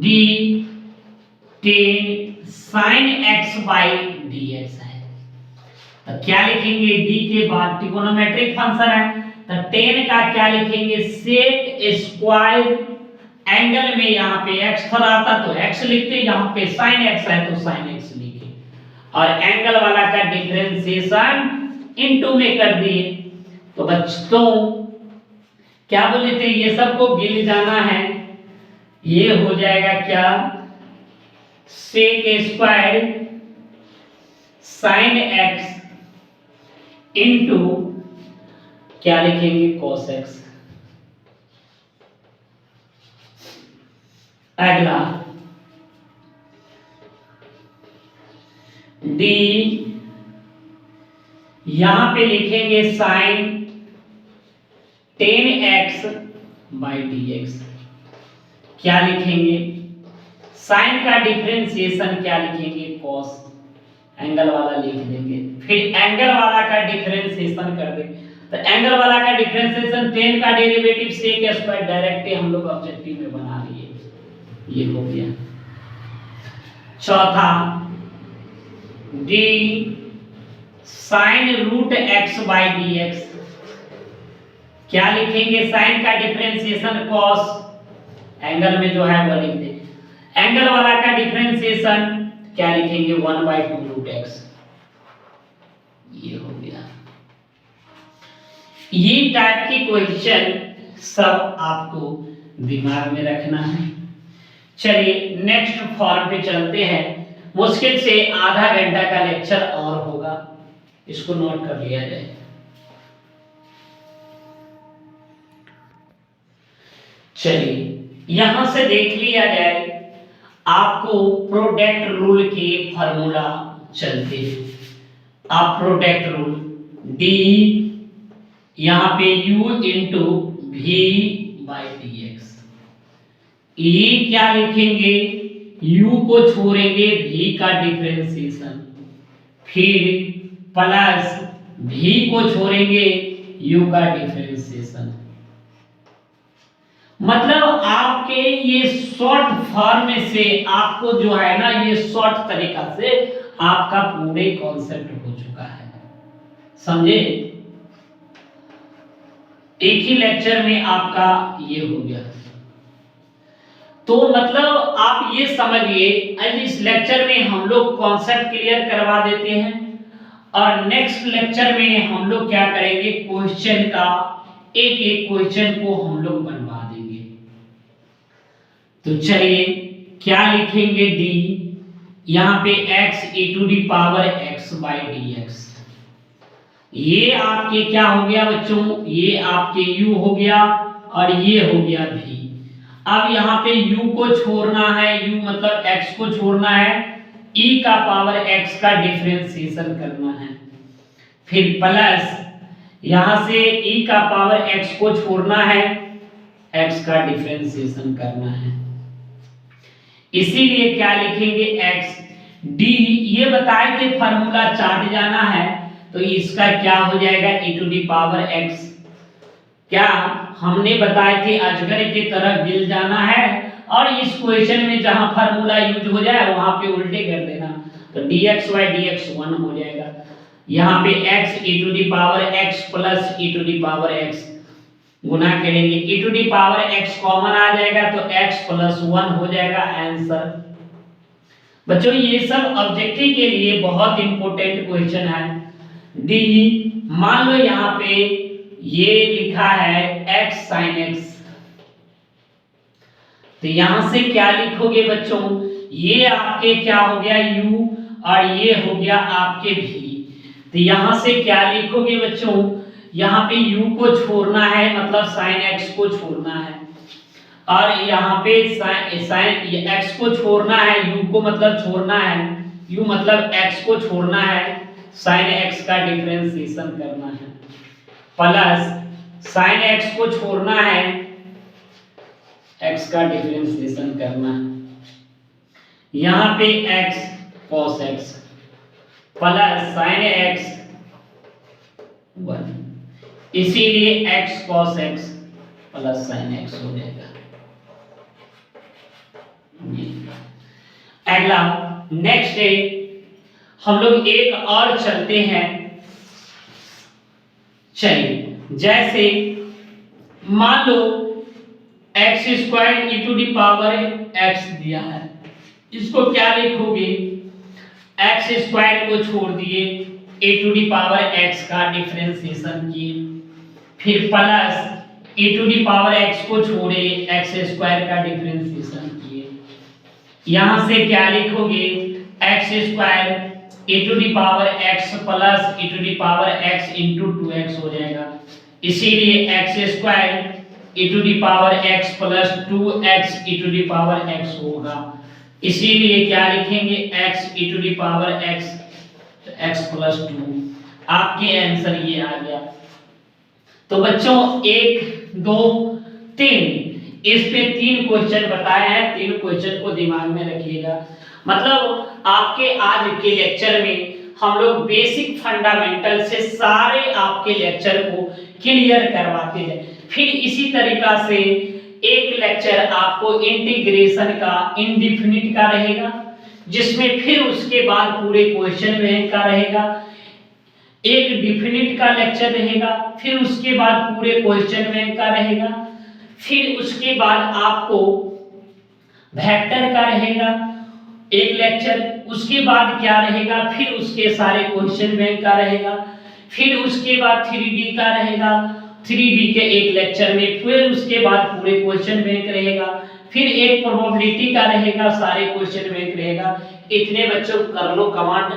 d tan sin x by dx है, तो क्या लिखेंगे, d के बाद ट्रिगोनोमेट्रिक फंक्शन है तो tan का क्या लिखेंगे, sec स्क्वायर, एंगल में यहाँ पे x था आता तो x लिखते, यहाँ पे sin x है तो sin x लिखे, और एंगल वाला का डिफरेंशिएशन इनटू में कर दिए। तो बच्चों क्या बोले थे, ये सबको गिन जाना है, ये हो जाएगा क्या, sec square sin x into क्या लिखेंगे, cos x। अगला d, यहां पे लिखेंगे sin tan x by dx, क्या लिखेंगे, sin का डिफरेंशिएशन क्या लिखेंगे, cos, एंगल वाला लिख देंगे, फिर एंगल वाला का डिफरेंशिएशन कर देंगे, तो एंगल वाला का डिफरेंशिएशन tan का डेरिवेटिव sec स्क्वायर डायरेक्ट हम लोग ऑब्जेक्टिव में बना लिए, ये हो गया। चौथा d sin root x by dx, क्या लिखेंगे, sin का डिफरेंशिएशन cos, एंगल में जो है वो लिख देंगे, एंगल वाला का डिफरेंशिएशन क्या लिखेंगे, 1/2 रूट x, ये हो गया। ये टाइप की क्वेश्चन सब आपको दिमाग में रखना है। चलिए नेक्स्ट फॉर्म पे चलते हैं, मुश्किल से आधा घंटा का लेक्चर और होगा, इसको नोट कर लिया जाए। चलिए यहां से देख लिया जाए, आपको प्रोडक्ट रूल के फॉर्मूला चलते हैं। आप प्रोडक्ट रूल d यहाँ पे u into v by dx, ये क्या लिखेंगे, u को छोड़ेंगे v का डिफरेंशिएशन, फिर प्लस v को छोड़ेंगे u का डिफरेंशिएशन। मतलब आपके ये शॉर्ट फॉर्म में से आपको जो है ना, ये शॉर्ट तरीका से आपका पूरे कॉन्सेप्ट हो चुका है, समझे, एक ही लेक्चर में आपका ये हो गया। तो मतलब आप ये समझिए, इस लेक्चर में हम लोग कॉन्सेप्ट क्लियर करवा देते हैं, और नेक्स्ट लेक्चर में हम लोग क्या करेंगे, क्वेश्चन का एक एक क्वेश्चन को हम लोग बनवा देंगे। तो चलिए क्या लिखेंगे, d यहाँ पे x e to the power x by dx, ये आपके क्या हो गया बच्चों, ये आपके u हो गया और ये हो गया v। अब यहाँ पे u को छोड़ना है, u मतलब x को छोड़ना है, e का पावर x का डिफरेंशिएशन करना है, फिर प्लस यहाँ से e का पावर x को छोड़ना है, x का डिफरेंशिएशन करना है, इसीलिए क्या लिखेंगे, x d, ये बताए थे फार्मूला चाट जाना है, तो इसका क्या हो जाएगा, e to the power x, क्या हमने बताए थे अजगर की तरह गिर जाना है, और इस क्वेश्चन में जहां फार्मूला यूज हो जाए वहां पे उल्टे कर देना, तो dx by dx 1 हो जाएगा, यहाँ पे x e to the power x plus e to the power x गुना करेंगे, e to the power x common आ जाएगा तो x प्लस 1 हो जाएगा आंसर। बच्चों ये सब ऑब्जेक्टिव के लिए बहुत इंपॉर्टेंट क्वेश्चन है। डी, मान लो यहाँ पे ये लिखा है x sin x, तो यहां से क्या लिखोगे बच्चों, ये आपके क्या हो गया u और ये हो गया आपके v। तो यहां से क्या लिखोगे बच्चों, यहाँ पे u को छोड़ना है मतलब sin x को छोड़ना है, और यहाँ पे sin x को छोड़ना है, u को मतलब छोड़ना है, u मतलब x को छोड़ना है, sin x का डिफरेंशिएशन करना है, प्लस sin x को छोड़ना है, x का डिफरेंशिएशन करना है, यहाँ पे x cos x plus sin x 1, इसीलिए x cos x plus sin x हो जाएगा। अगला नेक्स्ट है, हम लोग एक और चलते हैं। चलिए जैसे मान लो X square E to the power X दिया है, इसको क्या लिखोगे, एक्स स्क्वायर को छोड़ दिए, e to the power x का डिफरेंशिएशन किए, फिर plus e to the power x को छोड़े एक्स स्क्वायर का डिफरेंशिएशन किए, यहां से क्या लिखोगे, x square e to the power x plus e to the power x into 2x हो जाएगा, इसीलिए x square e to the power x plus 2x e to the power x होगा, इसीलिए क्या लिखेंगे, x e to the power x x plus 2। आपके answer ये आ गया। तो बच्चों 1 2 3 इस पे 3 क्वेश्चन बताए हैं, 3 क्वेश्चन को दिमाग में रखिएगा। मतलब आपके आज के लेक्चर में हम लोग बेसिक फंडामेंटल से सारे आपके लेक्चर को क्लियर करवाते हैं। फिर इसी तरीका से एक लेक्चर आपको इंटीग्रेशन का इंडेफिनिट का रहेगा, जिसमें फिर उसके बाद पूरे क्वेश्चन बैंक का रहेगा, एक डिफिनिट का लेक्चर रहेगा, फिर उसके बाद पूरे क्वेश्चन बैंक का रहेगा, फिर उसके बाद आपको वेक्टर का रहेगा एक लेक्चर, उसके बाद क्या रहेगा, फिर उसके सारे क्वेश्चन बैंक का रहेगा, फिर उसके बाद 3D का रहेगा, 3D के एक लेक्चर में, फिर उसके बाद पूरे क्वेश्चन बैंक रहेगा, फिर एक प्रोबेबिलिटी का रहेगा, सारे क्वेश्चन बैंक रहेगा। इतने बच्चों कर लो कमांड,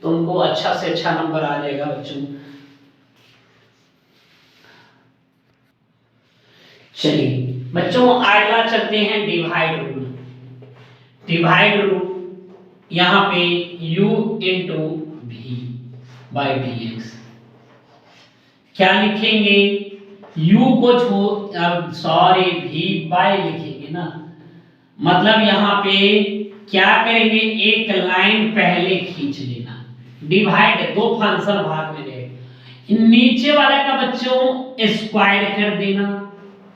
तुमको अच्छा से अच्छा नंबर आ जाएगा बच्चों। चलिए बच्चों अगला चलते हैं डिवाइड रूल। डिवाइड रूल यहाँ पे u into v by dx, क्या लिखेंगे, u को सॉरी v बाई लिखेंगे ना, मतलब यहाँ पे क्या करेंगे, एक लाइन पहले खींच लेना, डिवाइड 2 फंक्शन भाग में रहेगा, नीचे वाले का बच्चों स्क्वायर कर देना,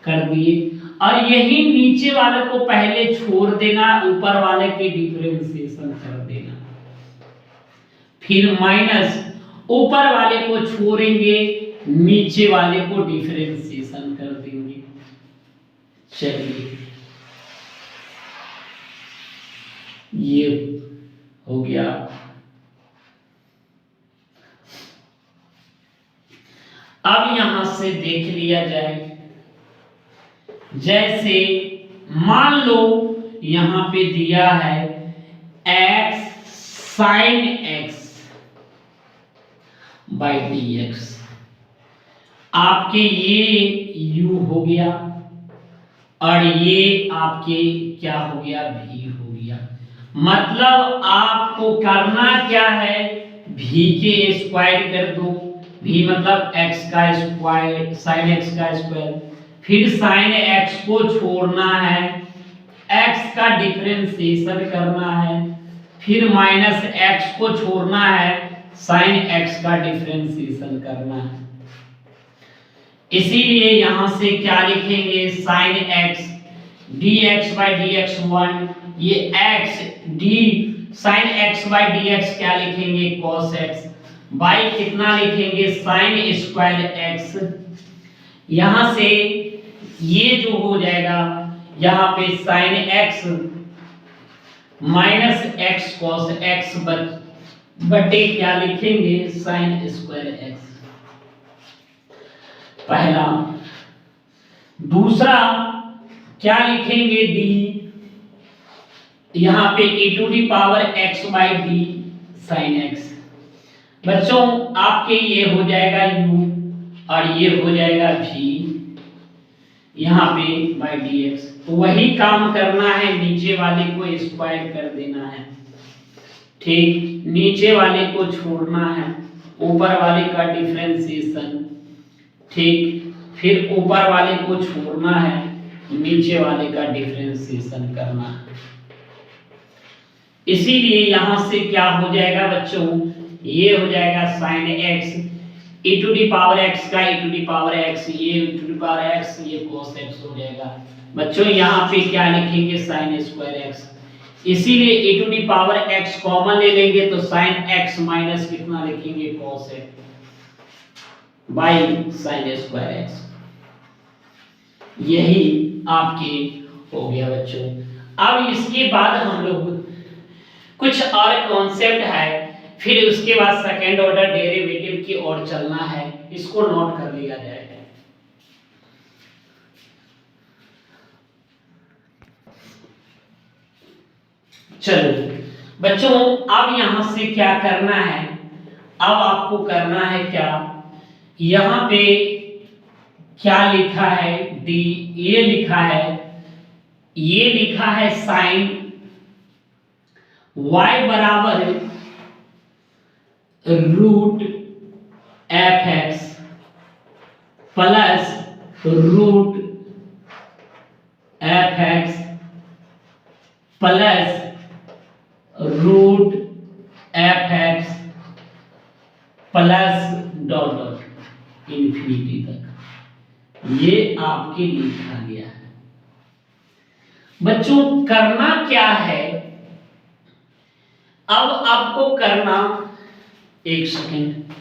कर दिए, और यही नीचे वाले को पहले छोड़ देना, ऊपर वाले के डिफरेंशिएशन कर देना, फिर माइनस ऊपर वाले को छोड़ेंगे, नीचे वाले को डिफरेंशिएशन कर देंगे। चलिए ये हो गया। अब यहां से देख लिया जाए, जैसे मान लो यहां पे दिया है x sin x by dx, आपके ये u हो गया और ये आपके क्या हो गया, v हो गया। मतलब आपको करना क्या है, v के स्क्वायर कर दो, v मतलब x का स्क्वायर sin x का स्क्वायर, फिर sin x को छोड़ना है, x का डिफरेंशिएशन करना है, फिर माइनस x को छोड़ना है, sin x का डिफरेंशिएशन करना है। इसीलिए यहां से क्या लिखेंगे, sin x dx by dx 1, ये x d sin x by dx क्या लिखेंगे, cos x, बाई कितना लिखेंगे, sin स्क्वायर x। यहां से ये जो हो जाएगा, यहाँ पे sin x minus x cos x बटे क्या लिखेंगे, sin स्क्वायर x। पहला। दूसरा क्या लिखेंगे डी, यहां पे e to the power x by d sine x। बच्चों आपके ये हो जाएगा u और ये हो जाएगा v यहाँ पे बाई डी एक्स। तो वही काम करना है, नीचे वाले को स्क्वायर कर देना है। ठीक, नीचे वाले को छोड़ना है, ऊपर वाले का डिफरेंशिएशन। ठीक, फिर ऊपर वाले को छोड़ना है, नीचे वाले का डिफरेंशिएशन करना है। इसीलिए यहां से क्या हो जाएगा बच्चों, ये हो जाएगा sine x e to the power x का e to the power x, ये e to the power x, ये cos x हो जाएगा। बच्चों यहाँ पे क्या लिखेंगे साइन स्क्वायर x, इसीलिए e to the power x common ले लेंगे तो साइन x माइनस कितना लिखेंगे cos x by sine square x। यही आपके हो गया बच्चों। अब इसके बाद हम लोग कुछ और कॉन्सेप्ट है, फिर उसके बाद सेकेंड ऑर्डर डेरिवेटिव की ओर चलना है, इसको नोट कर लिया जाए। चलो बच्चों अब यहां से क्या करना है, अब आपको करना है क्या, यहां पे क्या लिखा है डी, ये लिखा है साइन y बराबर root f x plus root f x plus root f x plus dot dot infinity तक, ये आपके लिखा गया है। बच्चों करना क्या है, अब आपको करना, एक सेकेंड,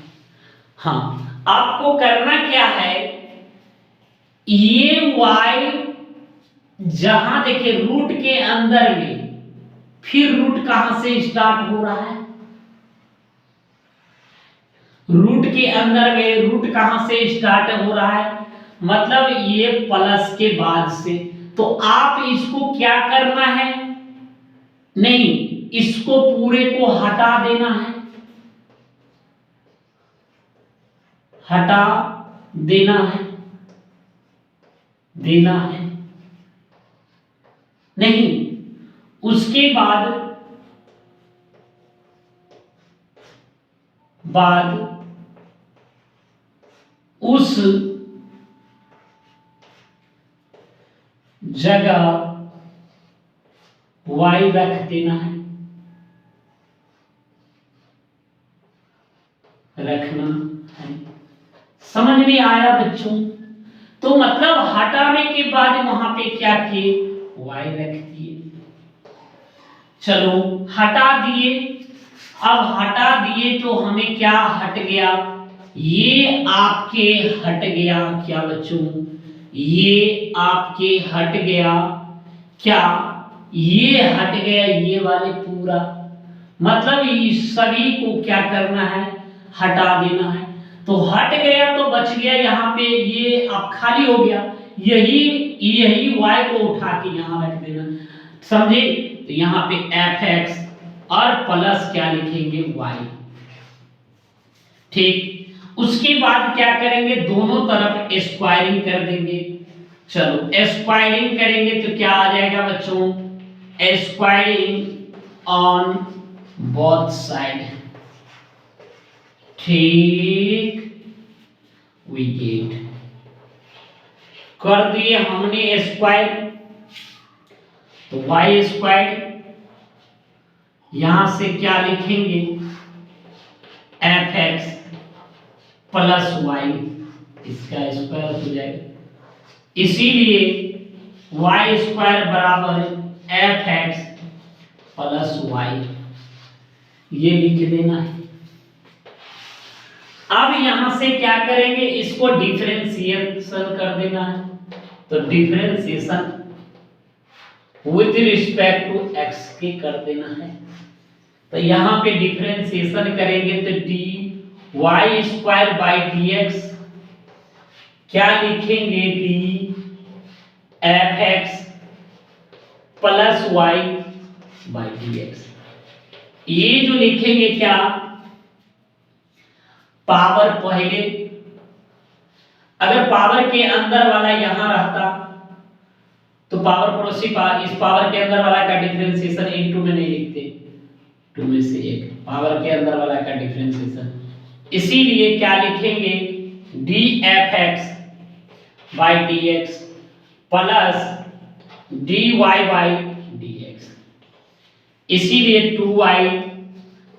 हाँ आपको करना क्या है, ये y जहां देखिए रूट के अंदर में, फिर रूट कहां से स्टार्ट हो रहा है, रूट के अंदर में रूट कहां से स्टार्ट हो रहा है, मतलब ये प्लस के बाद से। तो आप इसको क्या करना है, नहीं इसको पूरे को हटा देना है, हटा देना है, देना है नहीं, उसके बाद उस जगह y रख देना है, रखना है। समझ में आया बच्चों? तो मतलब हटाने के बाद वहां पे क्या किए, y रख दिए। चलो हटा दिए, अब हटा दिए तो हमें क्या हट गया, ये आपके हट गया क्या बच्चों, ये आपके हट गया क्या, ये हट गया ये वाले पूरा, मतलब इस सभी को क्या करना है, हटा देना है। तो हट गया तो बच गया यहाँ पे, ये अब खाली हो गया, यही y को उठा के यहाँ रख देना, समझे? तो यहाँ पे fx और प्लस क्या लिखेंगे y। ठीक, उसके बाद क्या करेंगे, दोनों तरफ स्क्वायरिंग कर देंगे। चलो स्क्वायरिंग करेंगे तो क्या आ जाएगा बच्चों, स्क्वायरिंग ऑन बोथ साइड। ठीक, वी गेट कर दिए हमने स्क्वायर, तो y स्क्वायर यहां से क्या लिखेंगे, fx प्लस y, इसका स्क्वायर हो जाएगा, इसीलिए y स्क्वायर बराबर fx प्लस y, ये लिख देना है। अब यहां से क्या करेंगे, इसको डिफरेंशिएशन कर देना है, तो differentiation with respect to x के कर देना है। तो यहां पे डिफरेंशिएशन करेंगे तो dy स्क्वायर बाई dx क्या लिखेंगे, d fx plus y by D x. ये जो लिखेंगे क्या, पावर पहले, अगर पावर के अंदर वाला यहां रहता तो पावर पड़ोसी इस पावर के अंदर वाला का डिफरेंशिएशन इनटू में नहीं लिखते, 2 में से 1 पावर के अंदर वाला का डिफरेंशिएशन। इसीलिए क्या लिखेंगे, dfx by dx plus dy by dx। इसीलिए 2y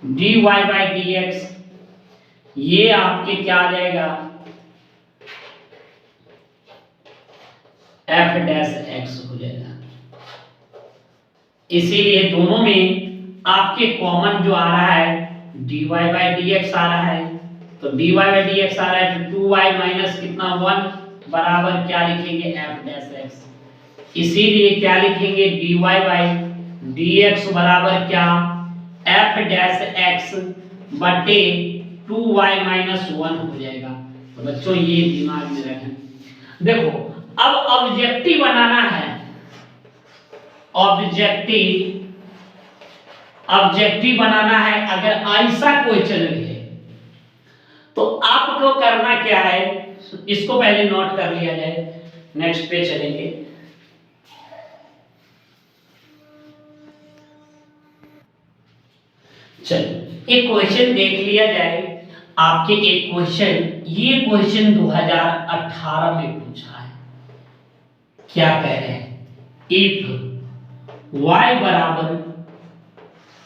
dy बाई dx ये आपके क्या आ जाएगा, f डैश x हो जाएगा। इसीलिए दोनों में आपके कॉमन जो आ रहा है dy बाई dx आ रहा है, तो dy बाई dx आ रहा है तो 2y माइनस कितना 1 बराबर क्या लिखेंगे f डैश x। इसीलिए क्या लिखेंगे dy बाई dx बराबर क्या, f डैश x बटे 2y माइनस 1 हो जाएगा। तो बच्चों ये दिमाग में रखें। देखो अब ऑब्जेक्टिव बनाना है, ऑब्जेक्टिव बनाना है। अगर ऐसा क्वेश्चन है तो आपको करना क्या है, इसको पहले नोट कर लिया जाए, नेक्स्ट पे चलेंगे। चलो एक क्वेश्चन देख लिया जाए। आपके एक क्वेश्चन, ये क्वेश्चन 2018 में पूछा है। क्या कह रहे हैं, इफ y बराबर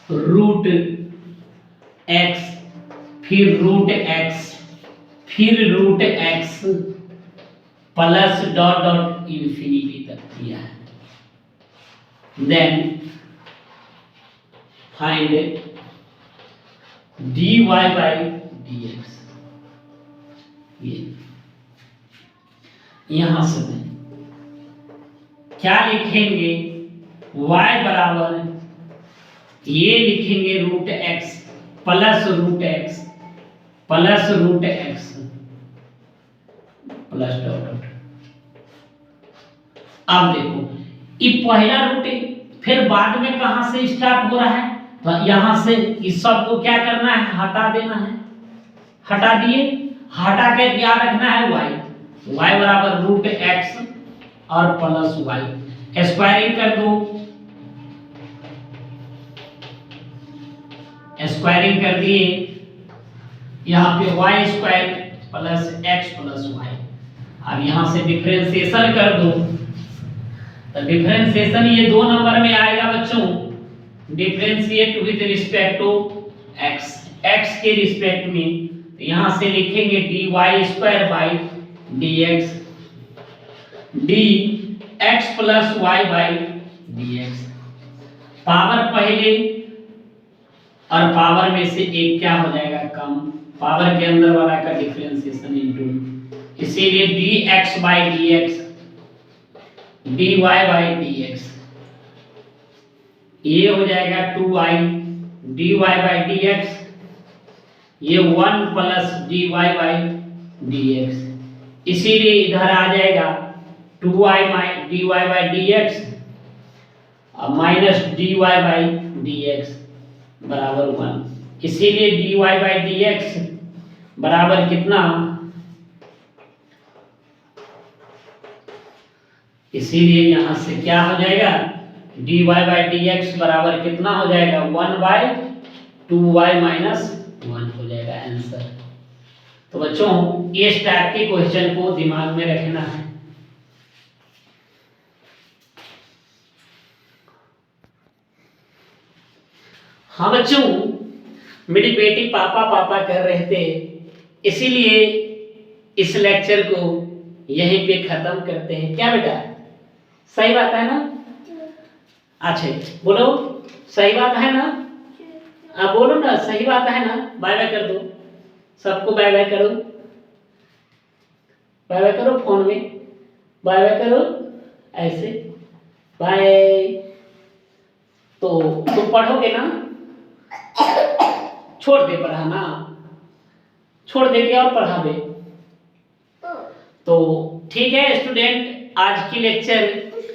रूट x फिर रूट x फिर root x plus dot dot infinity तक दिया है, then find dy by dx। ये यहां से क्या लिखेंगे, y बराबर ये लिखेंगे root x plus root x plus root x plus dot dot. अब देखो ये पहला रूट फिर बाद में कहां से स्टार्ट हो रहा है, तो यहां से इस सब को क्या करना है, हटा देना है। हटा दिए, हटा के क्या रखना है y बराबर रूट x और प्लस y। स्क्वायरिंग कर दो, स्क्वायरिंग कर दिए, यहाँ पे y square plus x plus y। अब यहाँ से डिफरेंशिएशन कर दो, तो डिफरेंशिएशन ये 2 नंबर में आएगा बच्चों। Differentiate with respect to x, x के रिस्पेक्ट में, तो यहाँ से लिखेंगे dy square by dx, dx plus y by dx। Power पहले और पावर में से एक क्या हो जाएगा कम, पावर के अंदर वाला का डिफरेंशिएशन इनटू, इसीलिए dx by dx dy by dx ये हो जाएगा 2y dy बाई dx, ये 1 प्लस dy बाई dx। इसीलिए इधर आ जाएगा 2y dy बाई dx और माइनस dy बाई dx बराबर 1। इसीलिए dy बाई dx बराबर कितना, इसीलिए यहां से क्या हो जाएगा, dy बाई dx बराबर कितना हो जाएगा 1 बाई 2y माइनस 1 हो जाएगा आंसर। तो बच्चों इस टाइप के क्वेश्चन को दिमाग में रखना है। हाँ बच्चों, मेरी बेटी पापा पापा कर रहे थे, इसीलिए इस लेक्चर को यहीं पे खत्म करते हैं। क्या बेटा, सही बात है ना? अच्छा बोलो, सही बात है ना? बोलो ना, सही बात है ना? बाय बाय कर दो, सबको बाय बाय करो, बाय बाय करो, फोन में बाय बाय करो, ऐसे बाय। तो तुम पढ़ोगे ना? छोड़ दे पढ़ाना, छोड़ दे के और पढ़ावे। तो ठीक है स्टूडेंट, आज की लेक्चर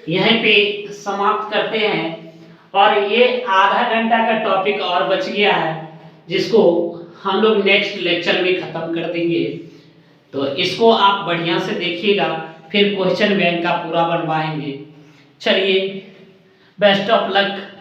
यहीं पे समाप्त करते हैं। और ये आधा घंटा का टॉपिक और बच गया है, जिसको हम लोग नेक्स्ट लेक्चर में खत्म कर देंगे। तो इसको आप बढ़िया से देखिएगा, फिर क्वेश्चन बैंक का पूरा बनवाएंगे। चलिए, बेस्ट ऑफ लक।